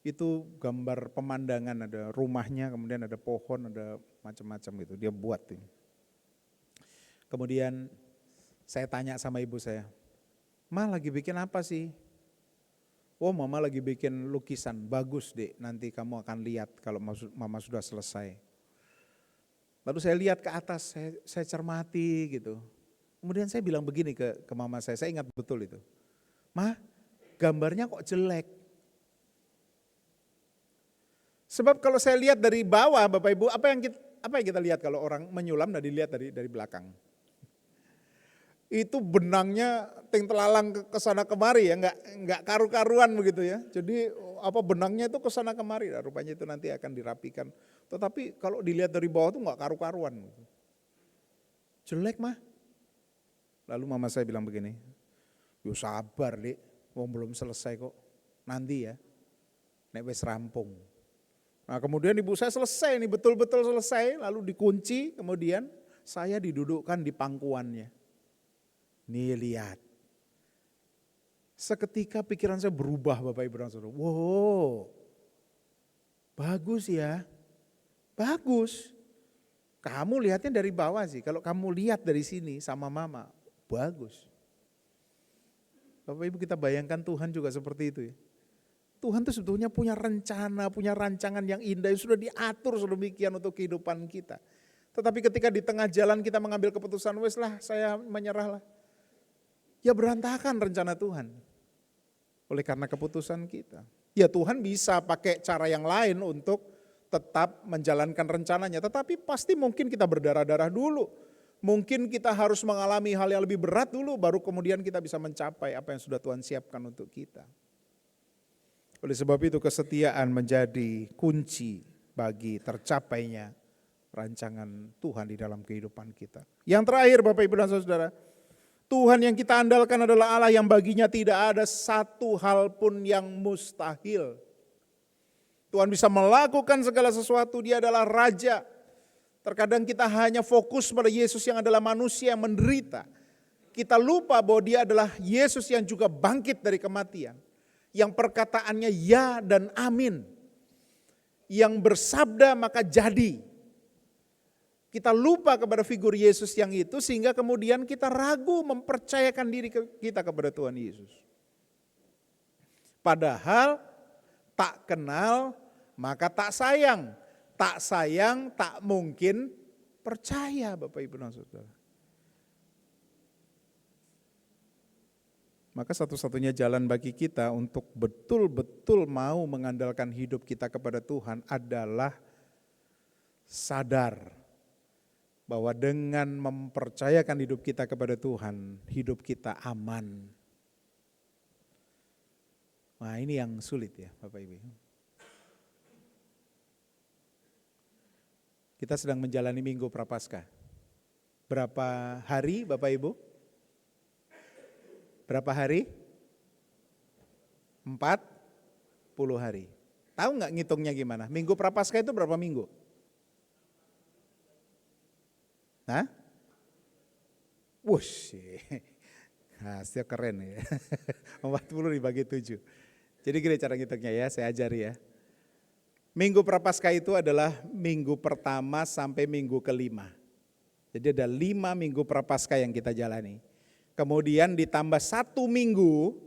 Itu gambar pemandangan, ada rumahnya, kemudian ada pohon, ada macam-macam gitu, dia buat. Kemudian saya tanya sama ibu saya, "Ma, lagi bikin apa sih?" "Oh, Mama lagi bikin lukisan, bagus Dek, nanti kamu akan lihat kalau Mama sudah selesai." Lalu saya lihat ke atas, saya cermati gitu. Kemudian saya bilang begini ke mama saya ingat betul itu. "Ma, gambarnya kok jelek?" Sebab kalau saya lihat dari bawah, Bapak Ibu, apa yang kita lihat kalau orang menyulam dan dilihat dari belakang? Itu benangnya ting telalang ke sana kemari ya, enggak karu-karuan begitu ya. Jadi benangnya itu ke sana kemari, nah, rupanya itu nanti akan dirapikan. Tetapi kalau dilihat dari bawah itu enggak karu-karuan. Jelek, Mah. Lalu mama saya bilang begini, "Yo sabar Dek, belum selesai kok, nanti ya, nek wis rampung." Nah kemudian ibu saya selesai nih, betul-betul selesai, lalu dikunci, kemudian saya didudukkan di pangkuannya. Nih lihat, seketika pikiran saya berubah Bapak Ibu dan Saudara. Wow, bagus ya, bagus. Kamu lihatnya dari bawah sih, kalau kamu lihat dari sini sama mama, bagus. Bapak Ibu, kita bayangkan Tuhan juga seperti itu ya. Tuhan itu sebetulnya punya rencana, punya rancangan yang indah, yang sudah diatur sedemikian untuk kehidupan kita. Tetapi ketika di tengah jalan kita mengambil keputusan, wes lah saya menyerah lah. Ya berantakan rencana Tuhan. Oleh karena keputusan kita. Ya Tuhan bisa pakai cara yang lain untuk tetap menjalankan rencananya. Tetapi pasti mungkin kita berdarah-darah dulu. Mungkin kita harus mengalami hal yang lebih berat dulu, baru kemudian kita bisa mencapai apa yang sudah Tuhan siapkan untuk kita. Oleh sebab itu kesetiaan menjadi kunci bagi tercapainya rancangan Tuhan di dalam kehidupan kita. Yang terakhir Bapak Ibu dan Saudara, Tuhan yang kita andalkan adalah Allah yang baginya tidak ada satu hal pun yang mustahil. Tuhan bisa melakukan segala sesuatu, Dia adalah Raja. Terkadang kita hanya fokus pada Yesus yang adalah manusia yang menderita. Kita lupa bahwa Dia adalah Yesus yang juga bangkit dari kematian. Yang perkataannya ya dan amin. Yang bersabda maka jadi. Kita lupa kepada figur Yesus yang itu sehingga kemudian kita ragu mempercayakan diri kita kepada Tuhan Yesus. Padahal tak kenal maka tak sayang. Tak sayang tak mungkin percaya Bapak Ibu dan Saudara. Maka satu-satunya jalan bagi kita untuk betul-betul mau mengandalkan hidup kita kepada Tuhan adalah sadar bahwa dengan mempercayakan hidup kita kepada Tuhan, hidup kita aman. Nah ini yang sulit ya Bapak Ibu. Kita sedang menjalani Minggu Prapaskah. Berapa hari Bapak Ibu? Berapa hari? 40 hari. Tahu nggak ngitungnya gimana? Minggu Prapaskah itu berapa minggu? Hah? Wush, hasil keren ya. 40 dibagi 7. Jadi gini cara ngitungnya ya, saya ajari ya. Minggu Prapaskah itu adalah minggu pertama sampai minggu kelima. Jadi ada 5 minggu Prapaskah yang kita jalani. Kemudian ditambah 1 minggu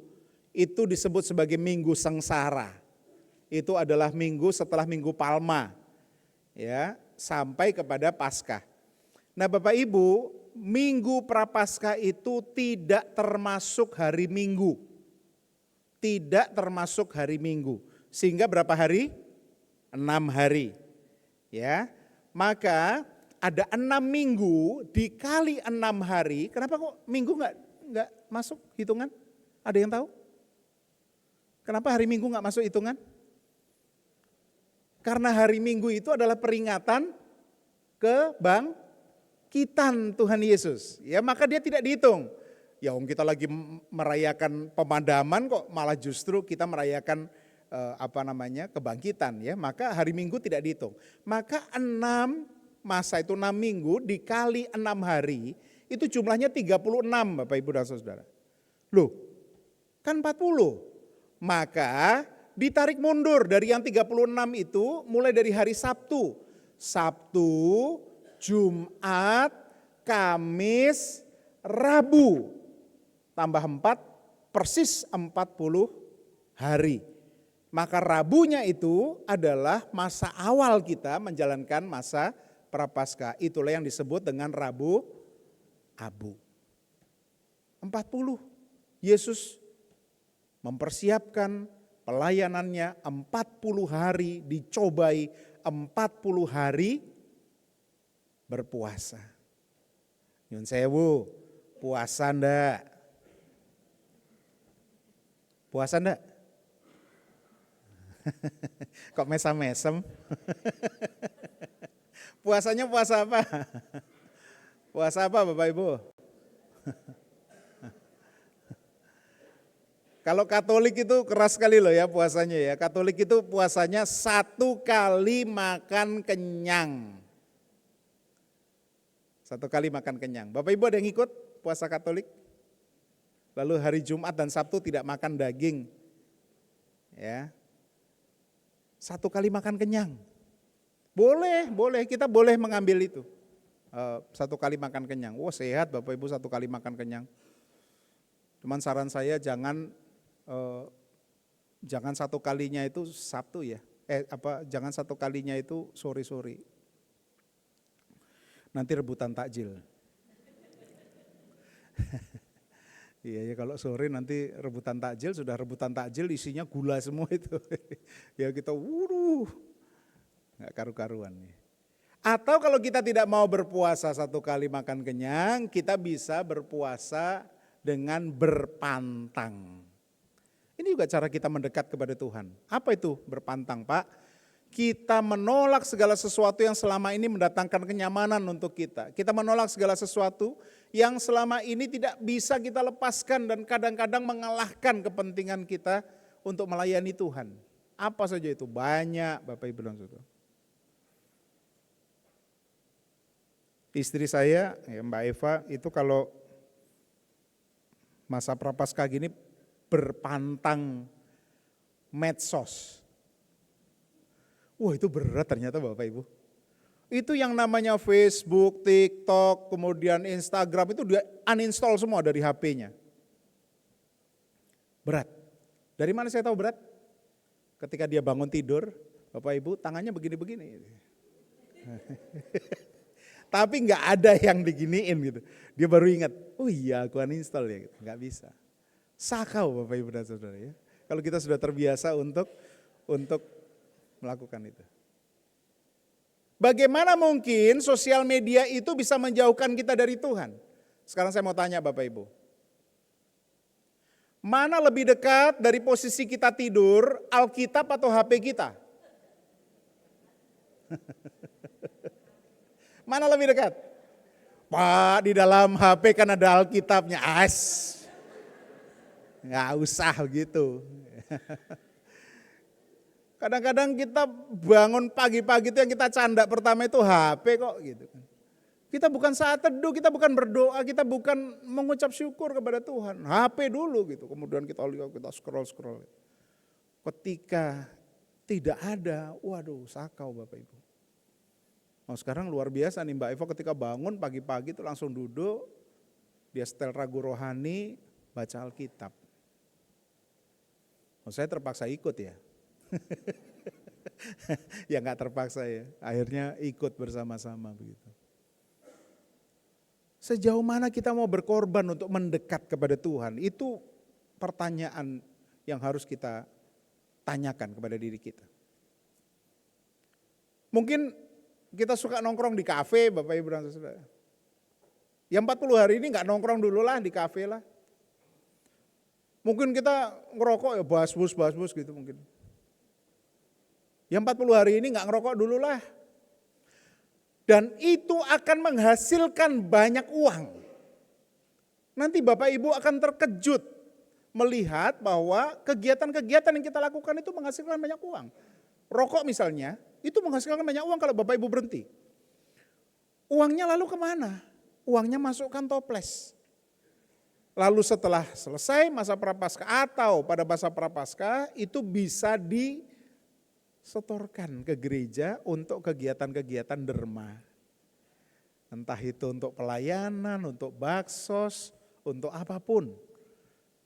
itu disebut sebagai minggu sengsara. Itu adalah minggu setelah minggu Palma. Ya, sampai kepada Paskah. Nah Bapak Ibu, minggu Prapaskah itu tidak termasuk hari Minggu. Tidak termasuk hari Minggu. Sehingga berapa hari? 6 hari. Ya. Maka ada 6 minggu dikali 6 hari. Kenapa kok minggu enggak masuk hitungan? Ada yang tahu? Kenapa hari Minggu nggak masuk hitungan? Karena hari Minggu itu adalah peringatan kebangkitan Tuhan Yesus. Ya, maka dia tidak dihitung. Ya kita lagi merayakan pemadaman kok malah justru kita merayakan kebangkitan ya. Maka hari Minggu tidak dihitung. Maka 6 minggu dikali 6 hari itu jumlahnya 36 Bapak Ibu dan Saudara. Loh, kan 40. Maka ditarik mundur dari yang 36 itu mulai dari hari Sabtu. Sabtu, Jumat, Kamis, Rabu. Tambah 4, persis 40 hari. Maka Rabunya itu adalah masa awal kita menjalankan masa Prapaskah. Itulah yang disebut dengan Rabu Abu. 40. Yesus mempersiapkan pelayanannya 40 hari dicobai 40 hari berpuasa. Nyun sewu, puasa ndak? Puasa enggak? Kok mesam-mesem? Puasanya puasa apa? Puasa apa Bapak Ibu? Kalau Katolik itu keras sekali loh ya puasanya ya. Katolik itu puasanya 1 kali makan kenyang. 1 kali makan kenyang. Bapak Ibu ada yang ikut puasa Katolik? Lalu hari Jumat dan Sabtu tidak makan daging. Ya. 1 kali makan kenyang. Boleh, kita boleh mengambil itu. 1 kali makan kenyang. Wah sehat Bapak Ibu 1 kali makan kenyang. Cuman saran saya jangan 1 kalinya itu Sabtu ya. Jangan 1 kalinya itu sore-sore. Nanti rebutan takjil. Iya ya kalau sore nanti rebutan takjil, sudah rebutan takjil isinya gula semua itu. Ya kita nggak karu-karuan. Atau kalau kita tidak mau berpuasa 1 kali makan kenyang, kita bisa berpuasa dengan berpantang. Ini juga cara kita mendekat kepada Tuhan. Apa itu berpantang Pak? Kita menolak segala sesuatu yang selama ini mendatangkan kenyamanan untuk kita. Kita menolak segala sesuatu yang selama ini tidak bisa kita lepaskan dan kadang-kadang mengalahkan kepentingan kita untuk melayani Tuhan. Apa saja itu? Banyak Bapak Ibu dan Saudara. Istri saya, ya Mbak Eva, itu kalau masa Prapaskah gini berpantang medsos. Wah itu berat ternyata Bapak Ibu. Itu yang namanya Facebook, TikTok, kemudian Instagram itu dia uninstall semua dari HP-nya. Berat. Dari mana saya tahu berat? Ketika dia bangun tidur, Bapak Ibu tangannya begini-begini. Tapi nggak ada yang diginiin gitu. Dia baru ingat, oh iya aku uninstall ya gitu. Nggak bisa. Sakau Bapak Ibu dan Saudara ya. Kalau kita sudah terbiasa untuk melakukan itu. Bagaimana mungkin sosial media itu bisa menjauhkan kita dari Tuhan? Sekarang saya mau tanya Bapak Ibu. Mana lebih dekat dari posisi kita tidur, Alkitab atau HP kita? Mana lebih dekat? Pak, di dalam HP kan ada Alkitabnya. Nggak usah gitu. Kadang-kadang kita bangun pagi-pagi itu yang kita canda pertama itu HP kok gitu. Kita bukan saat teduh, kita bukan berdoa, kita bukan mengucap syukur kepada Tuhan. HP dulu gitu, kemudian kita lihat, kita scroll. Ketika tidak ada, waduh sakau Bapak Ibu. Oh, sekarang luar biasa nih Mbak Eva ketika bangun pagi-pagi itu langsung duduk, dia setel ragu rohani, baca Alkitab. Oh, saya terpaksa ikut ya. Ya nggak terpaksa ya, akhirnya ikut bersama-sama begitu. Sejauh mana kita mau berkorban untuk mendekat kepada Tuhan, itu pertanyaan yang harus kita tanyakan kepada diri kita. Mungkin kita suka nongkrong di kafe Bapak Ibu dan Saudara. Yang 40 hari ini nggak nongkrong dulu lah di kafe lah. Mungkin kita ngerokok ya basbus gitu mungkin. Yang 40 hari ini nggak ngerokok dulu lah. Dan itu akan menghasilkan banyak uang. Nanti Bapak Ibu akan terkejut melihat bahwa kegiatan-kegiatan yang kita lakukan itu menghasilkan banyak uang. Rokok misalnya, itu menghasilkan banyak uang kalau Bapak Ibu berhenti. Uangnya lalu kemana? Uangnya masukkan toples. Lalu setelah selesai masa prapaskah atau pada masa prapaskah itu bisa disetorkan ke gereja untuk kegiatan-kegiatan derma. Entah itu untuk pelayanan, untuk baksos, untuk apapun.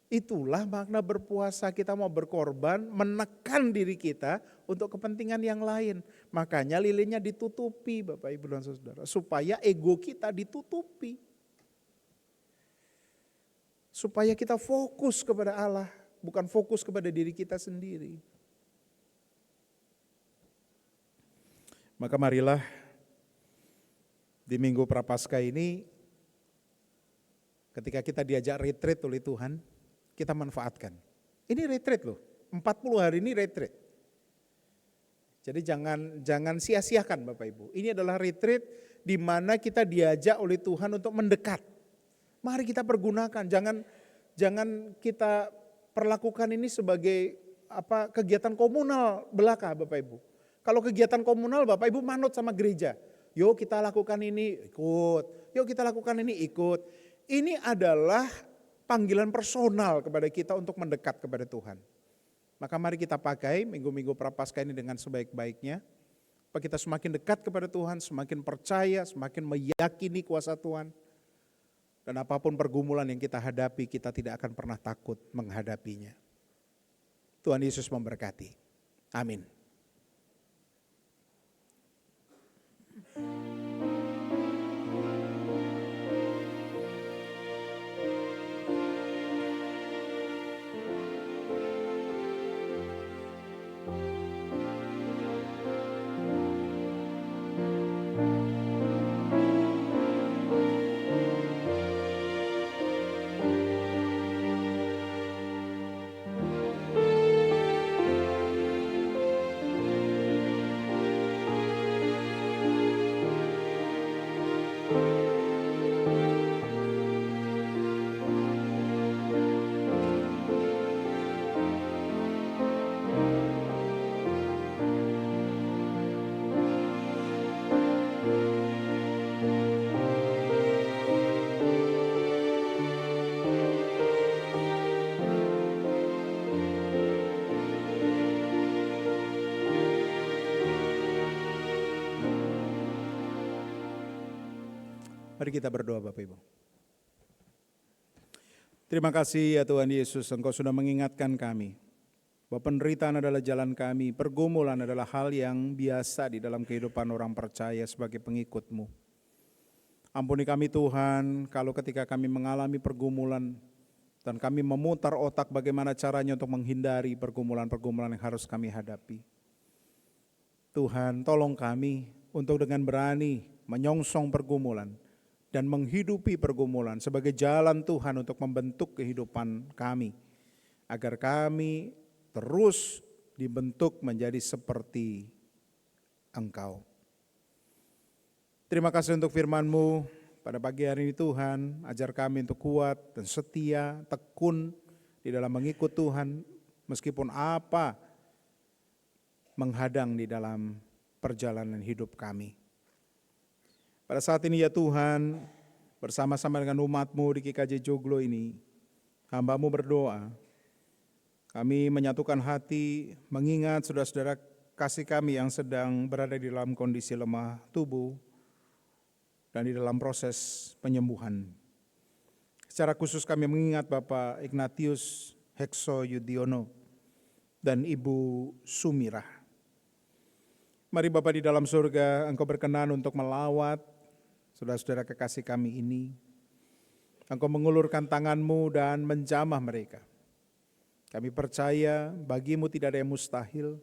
Itulah makna berpuasa, kita mau berkorban, menekan diri kita untuk kepentingan yang lain. Makanya lilinnya ditutupi Bapak Ibu dan Saudara, supaya ego kita ditutupi. Supaya kita fokus kepada Allah, bukan fokus kepada diri kita sendiri. Maka marilah di Minggu Prapaskah ini, ketika kita diajak retreat oleh Tuhan, kita manfaatkan. Ini retreat loh, 40 hari ini retreat. Jadi jangan sia-siakan Bapak Ibu. Ini adalah retreat di mana kita diajak oleh Tuhan untuk mendekat. Mari kita pergunakan, jangan kita perlakukan ini sebagai kegiatan komunal belaka Bapak Ibu. Kalau kegiatan komunal Bapak Ibu manut sama gereja. Yuk kita lakukan ini ikut, yuk kita lakukan ini ikut. Ini adalah panggilan personal kepada kita untuk mendekat kepada Tuhan. Maka mari kita pakai minggu-minggu Prapaskah ini dengan sebaik-baiknya. Supaya kita semakin dekat kepada Tuhan, semakin percaya, semakin meyakini kuasa Tuhan. Dan apapun pergumulan yang kita hadapi, kita tidak akan pernah takut menghadapinya. Tuhan Yesus memberkati. Amin. Mari kita berdoa Bapak Ibu. Terima kasih ya Tuhan Yesus, Engkau sudah mengingatkan kami bahwa penderitaan adalah jalan kami, pergumulan adalah hal yang biasa di dalam kehidupan orang percaya sebagai pengikut-Mu. Ampuni kami Tuhan, kalau ketika kami mengalami pergumulan dan kami memutar otak bagaimana caranya untuk menghindari pergumulan-pergumulan yang harus kami hadapi. Tuhan, tolong kami untuk dengan berani menyongsong pergumulan dan menghidupi pergumulan sebagai jalan Tuhan untuk membentuk kehidupan kami, agar kami terus dibentuk menjadi seperti Engkau. Terima kasih untuk firman-Mu pada pagi hari ini Tuhan, ajar kami untuk kuat dan setia, tekun di dalam mengikut Tuhan, meskipun apa menghadang di dalam perjalanan hidup kami. Pada saat ini ya Tuhan, bersama-sama dengan umat-Mu di GKJ Joglo ini, hamba-Mu berdoa, kami menyatukan hati, mengingat saudara-saudara kasih kami yang sedang berada di dalam kondisi lemah tubuh, dan di dalam proses penyembuhan. Secara khusus kami mengingat Bapak Ignatius Hekso Yudiono dan Ibu Sumirah. Mari Bapak di dalam surga, Engkau berkenan untuk melawat saudara-saudara kekasih kami ini. Engkau mengulurkan tangan-Mu dan menjamah mereka. Kami percaya bagi-Mu tidak ada yang mustahil.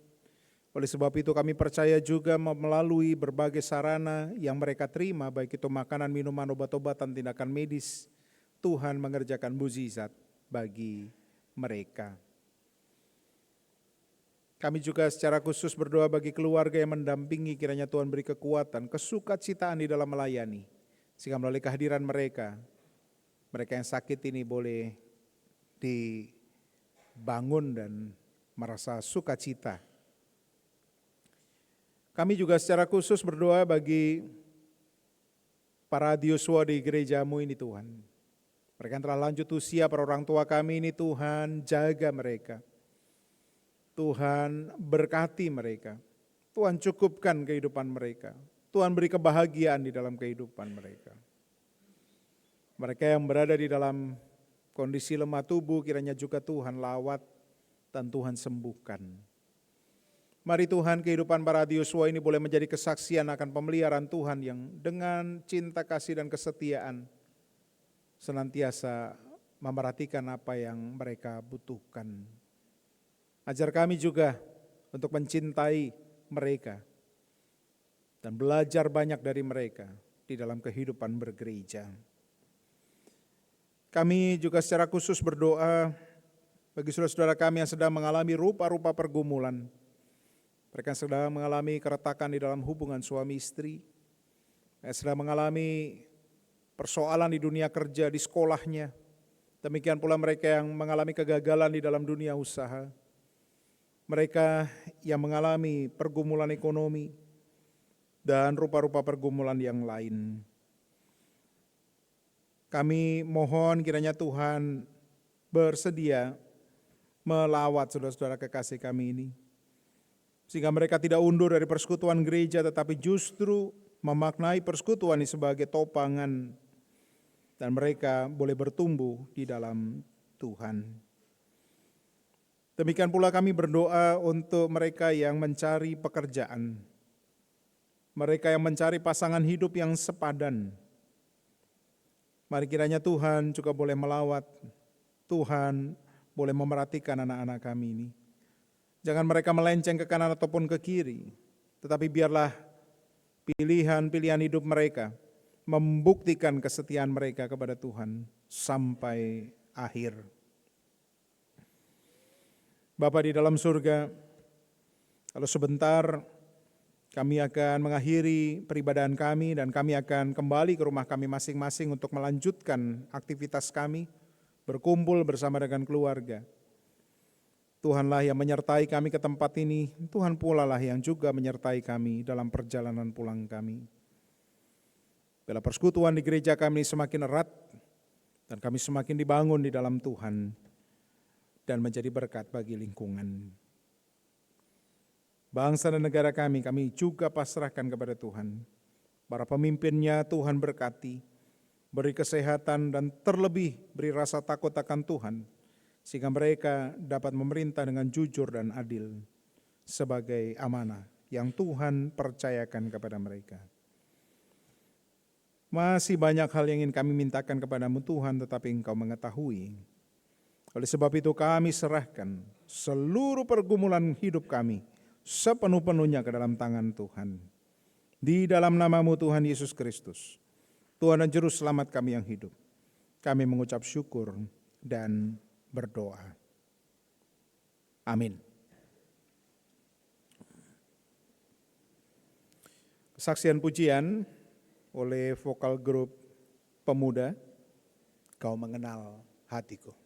Oleh sebab itu kami percaya juga melalui berbagai sarana yang mereka terima, baik itu makanan, minuman, obat-obatan, tindakan medis, Tuhan mengerjakan mukjizat bagi mereka. Kami juga secara khusus berdoa bagi keluarga yang mendampingi, kiranya Tuhan beri kekuatan, kesukacitaan di dalam melayani, sehingga melalui kehadiran mereka yang sakit ini boleh dibangun dan merasa sukacita. Kami juga secara khusus berdoa bagi para adioswa di gerejamu ini Tuhan. Mereka yang telah lanjut usia, para orang tua kami ini Tuhan, jaga mereka. Tuhan berkati mereka. Tuhan cukupkan kehidupan mereka. Tuhan beri kebahagiaan di dalam kehidupan mereka. Mereka yang berada di dalam kondisi lemah tubuh, kiranya juga Tuhan lawat dan Tuhan sembuhkan. Mari Tuhan, kehidupan para adioswa ini boleh menjadi kesaksian akan pemeliharaan Tuhan yang dengan cinta kasih dan kesetiaan senantiasa memerhatikan apa yang mereka butuhkan. Ajar kami juga untuk mencintai mereka dan belajar banyak dari mereka di dalam kehidupan bergereja. Kami juga secara khusus berdoa bagi saudara-saudara kami yang sedang mengalami rupa-rupa pergumulan. Mereka yang sedang mengalami keretakan di dalam hubungan suami istri, yang sedang mengalami persoalan di dunia kerja, di sekolahnya. Demikian pula mereka yang mengalami kegagalan di dalam dunia usaha. Mereka yang mengalami pergumulan ekonomi dan rupa-rupa pergumulan yang lain. Kami mohon kiranya Tuhan bersedia melawat saudara-saudara kekasih kami ini, sehingga mereka tidak undur dari persekutuan gereja, tetapi justru memaknai persekutuan ini sebagai topangan dan mereka boleh bertumbuh di dalam Tuhan. Demikian pula kami berdoa untuk mereka yang mencari pekerjaan, mereka yang mencari pasangan hidup yang sepadan. Mari kiranya Tuhan juga boleh melawat, Tuhan boleh memerhatikan anak-anak kami ini. Jangan mereka melenceng ke kanan ataupun ke kiri, tetapi biarlah pilihan-pilihan hidup mereka membuktikan kesetiaan mereka kepada Tuhan sampai akhir. Bapa di dalam surga, kalau sebentar kami akan mengakhiri peribadahan kami dan kami akan kembali ke rumah kami masing-masing untuk melanjutkan aktivitas kami, berkumpul bersama dengan keluarga. Tuhanlah yang menyertai kami ke tempat ini, Tuhan pula lah yang juga menyertai kami dalam perjalanan pulang kami. Bila persekutuan di gereja kami semakin erat dan kami semakin dibangun di dalam Tuhan dan menjadi berkat bagi lingkungan. Bangsa dan negara kami juga pasrahkan kepada Tuhan. Para pemimpinnya Tuhan berkati, beri kesehatan dan terlebih beri rasa takut akan Tuhan, sehingga mereka dapat memerintah dengan jujur dan adil sebagai amanah yang Tuhan percayakan kepada mereka. Masih banyak hal yang ingin kami mintakan kepadamu Tuhan, tetapi Engkau mengetahui. Oleh sebab itu kami serahkan seluruh pergumulan hidup kami sepenuh-penuhnya ke dalam tangan Tuhan. Di dalam nama-Mu Tuhan Yesus Kristus, Tuhan dan Juru Selamat kami yang hidup, kami mengucap syukur dan berdoa. Amin. Kesaksian pujian oleh vokal grup pemuda, Kau Mengenal Hatiku.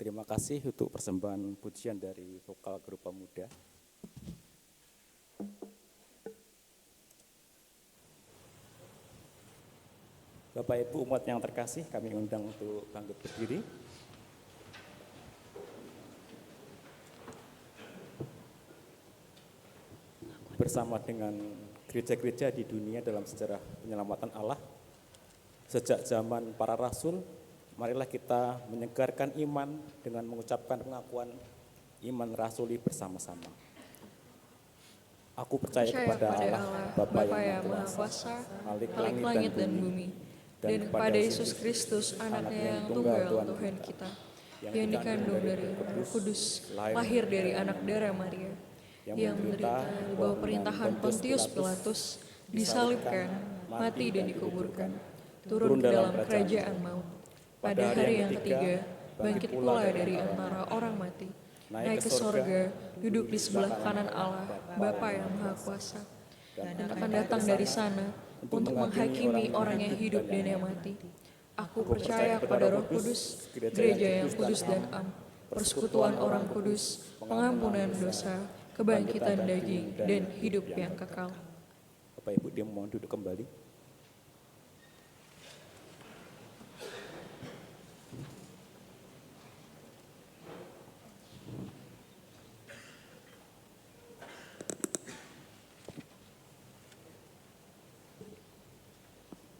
Terima kasih untuk persembahan pujian dari vokal grup pemuda. Bapak Ibu umat yang terkasih, kami undang untuk bangkit berdiri. Bersama dengan gereja-gereja di dunia dalam sejarah penyelamatan Allah, sejak zaman para rasul, marilah kita menyegarkan iman dengan mengucapkan pengakuan iman rasuli bersama-sama. Aku percaya kepada Allah, Bapa yang Maha Kuasa, Khalik langit dan bumi, dan kepada Yesus Kristus, Anaknya yang tunggal Tuhan kita, yang dikandung dari Roh Kudus, lahir dari anak darah Maria, yang menderita di bawah perintahan Pontius Pilatus, disalibkan, mati dan dikuburkan, turun ke dalam kerajaan maut. Pada hari yang ketiga, bangkit pula dari antara orang mati, naik ke sorga, duduk di sebelah kanan Allah, Bapa yang Maha Kuasa, dan akan datang dari sana untuk menghakimi orang yang hidup dan yang mati. Aku percaya kepada Roh Kudus, gereja yang kudus dan am, persekutuan orang kudus, pengampunan dosa, kebangkitan daging, dan hidup yang kekal. Bapak Ibu, dia mohon duduk kembali.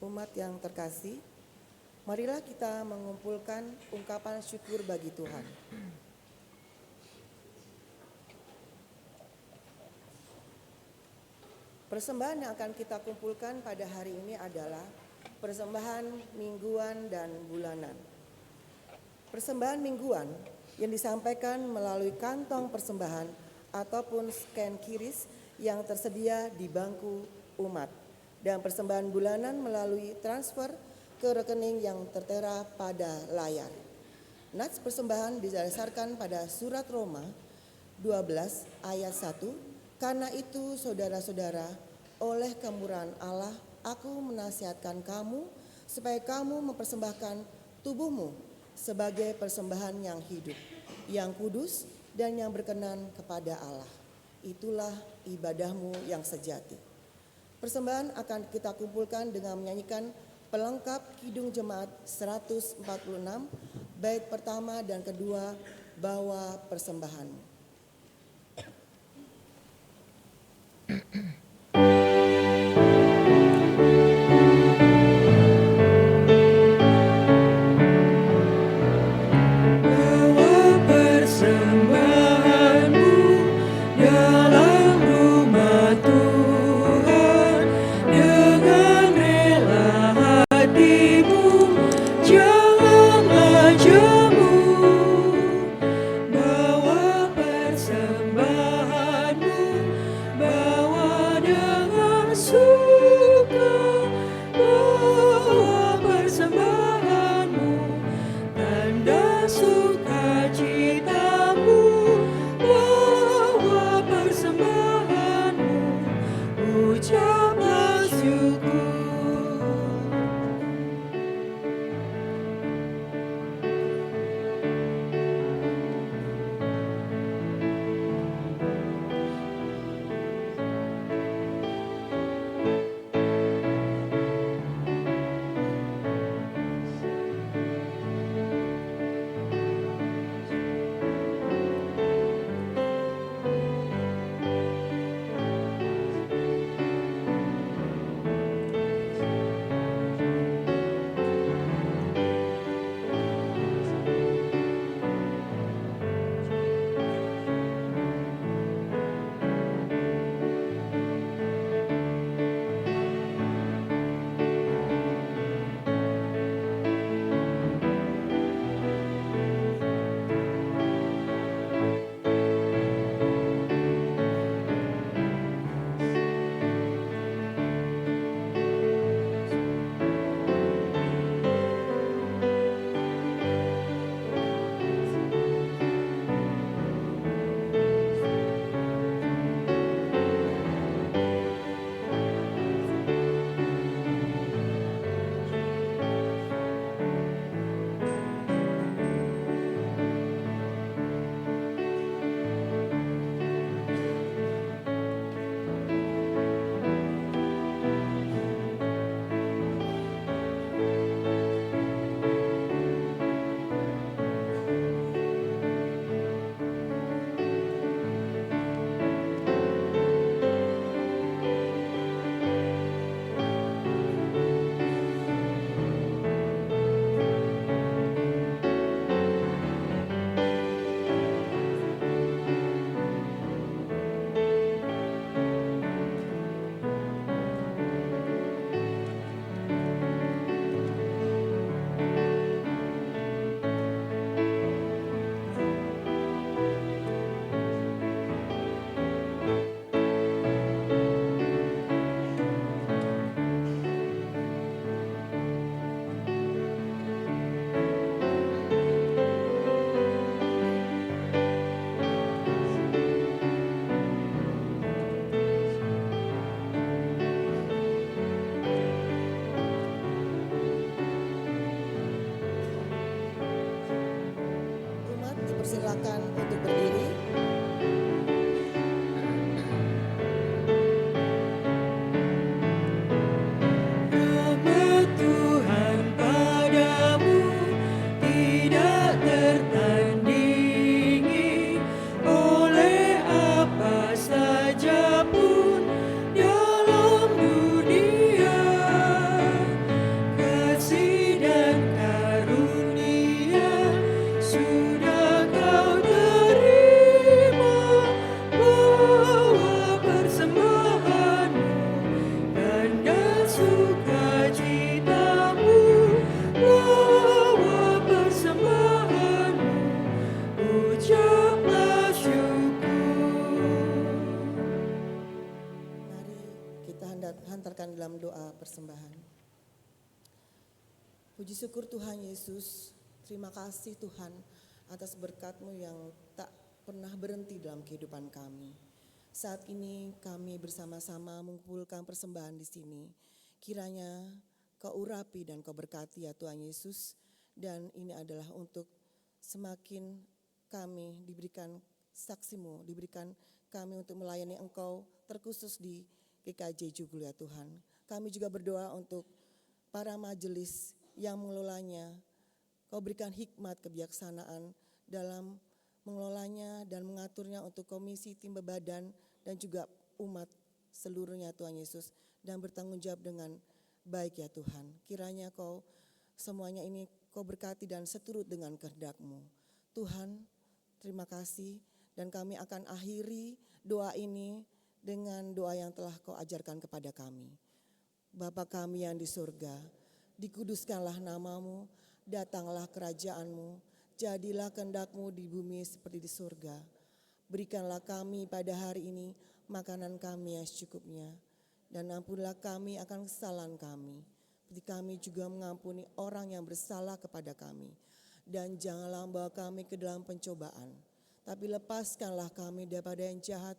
Umat yang terkasih, marilah kita mengumpulkan ungkapan syukur bagi Tuhan. Persembahan yang akan kita kumpulkan pada hari ini adalah persembahan mingguan dan bulanan. Persembahan mingguan yang disampaikan melalui kantong persembahan ataupun scan QRIS yang tersedia di bangku umat. Dan persembahan bulanan melalui transfer ke rekening yang tertera pada layar. Nats persembahan didasarkan pada surat Roma 12 ayat 1. Karena itu saudara-saudara, oleh kemurahan Allah, aku menasihatkan kamu supaya kamu mempersembahkan tubuhmu sebagai persembahan yang hidup, yang kudus dan yang berkenan kepada Allah. Itulah ibadahmu yang sejati. Persembahan akan kita kumpulkan dengan menyanyikan pelengkap Kidung Jemaat 146, bait pertama dan kedua, Bawa Persembahanmu. dipersilakan untuk berdiri. Rahmat Tuhan padamu tidak tertandingi oleh apa saja pun dalam dunia. Kasih dan karunia sudah kau terima, bawa persembahanmu tanda sukacitamu, bawa persembahanmu, ucaplah syukur. Mari kita hantarkan dalam doa persembahan. Puji syukur Tuhan Yesus, terima kasih Tuhan atas berkat-Mu yang tak pernah berhenti dalam kehidupan kami. Saat ini kami bersama-sama mengumpulkan persembahan di sini. Kiranya Kau urapi dan Kau berkati ya Tuhan Yesus. Dan ini adalah untuk semakin kami diberikan saksi-Mu, diberikan kami untuk melayani Engkau terkhusus di GKJ Jugul ya Tuhan. Kami juga berdoa untuk para majelis yang mengelolanya. Kau berikan hikmat kebijaksanaan dalam mengelolanya dan mengaturnya untuk komisi tim bebadan dan juga umat seluruhnya Tuhan Yesus. Dan bertanggung jawab dengan baik ya Tuhan. Kiranya Kau semuanya ini Kau berkati dan seturut dengan kehendak-Mu. Tuhan, terima kasih dan kami akan akhiri doa ini dengan doa yang telah Kau ajarkan kepada kami. Bapa kami yang di surga, dikuduskanlah nama-Mu, datanglah kerajaan-Mu, jadilah kehendak-Mu di bumi seperti di surga. Berikanlah kami pada hari ini makanan kami yang secukupnya, dan ampunilah kami akan kesalahan kami, seperti kami juga mengampuni orang yang bersalah kepada kami. Dan janganlah membawa kami ke dalam pencobaan, tapi lepaskanlah kami daripada yang jahat,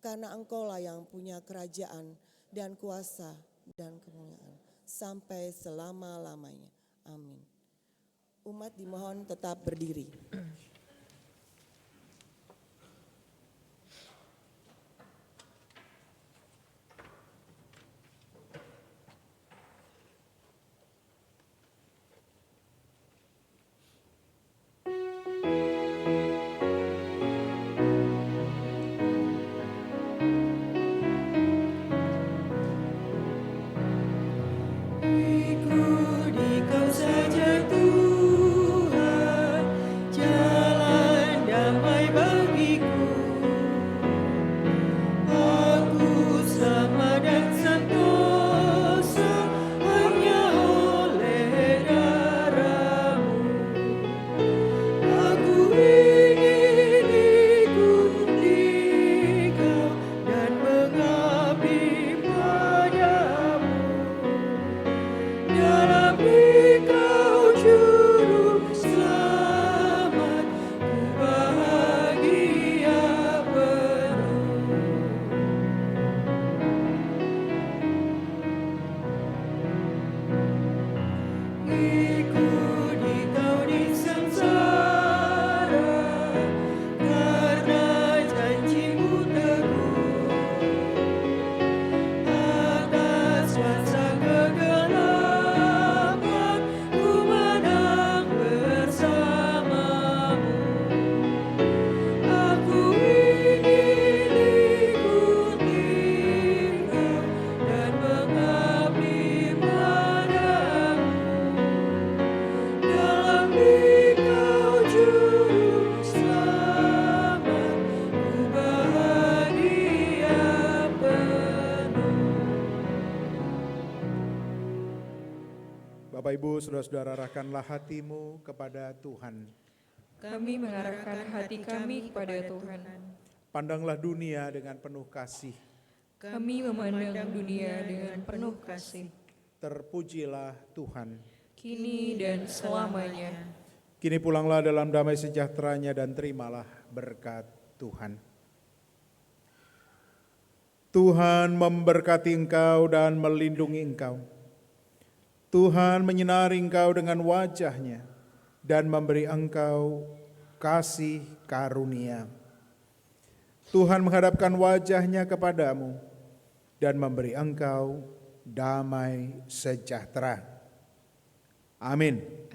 karena Engkau-lah yang punya kerajaan dan kuasa dan kemuliaan sampai selama-lamanya. Amin. Umat dimohon tetap berdiri. Ikuti Kau saja Tuhan, jalan damai bagiku. Aku sama dan sentosa hanya oleh darah-Mu. Aku ingin ikuti Kau dan mengabdi padamu. Dalam Dikau juru selamat, ku bahagia penuh. Ikuti Kau di sengsara, karena janji-Mu teguh. Atas masa kegelapan, ku menang bersama-Mu. Aku ingin ikuti Kau dan mengabdi padamu. Dalam Dikau juru selamat, ku bahagia penuh. Bapak Ibu, saudara-saudara, arahkanlah hatimu kepada Tuhan. Kami mengarahkan hati kami kepada Tuhan. Pandanglah dunia dengan penuh kasih. Kami memandang dunia dengan penuh kasih, Terpujilah Tuhan. kini dan selamanya. Kini pulanglah dalam damai sejahteranya dan terimalah berkat Tuhan. Tuhan memberkati engkau dan melindungi engkau. Tuhan menyinari engkau dengan wajah-Nya dan memberi engkau kasih karunia. Tuhan menghadapkan wajah-Nya kepadamu dan memberi engkau damai sejahtera. Amin.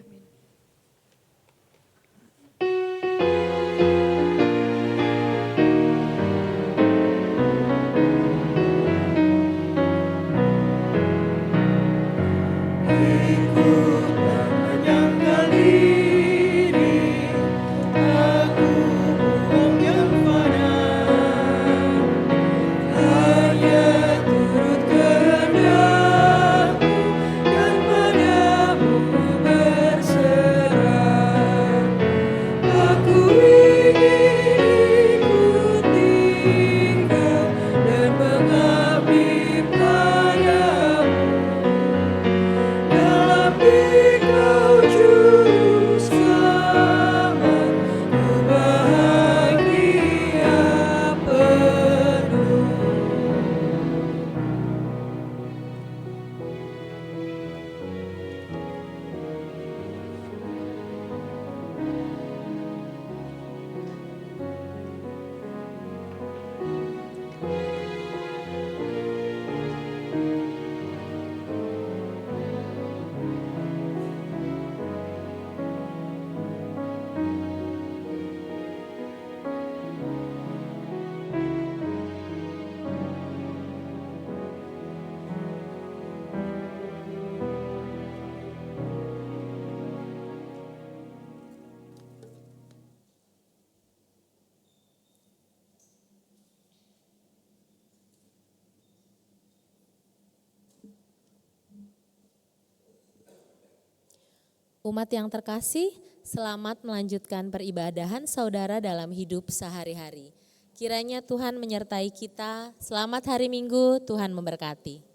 Umat yang terkasih, selamat melanjutkan peribadahan saudara dalam hidup sehari-hari. Kiranya Tuhan menyertai kita. Selamat hari Minggu, Tuhan memberkati.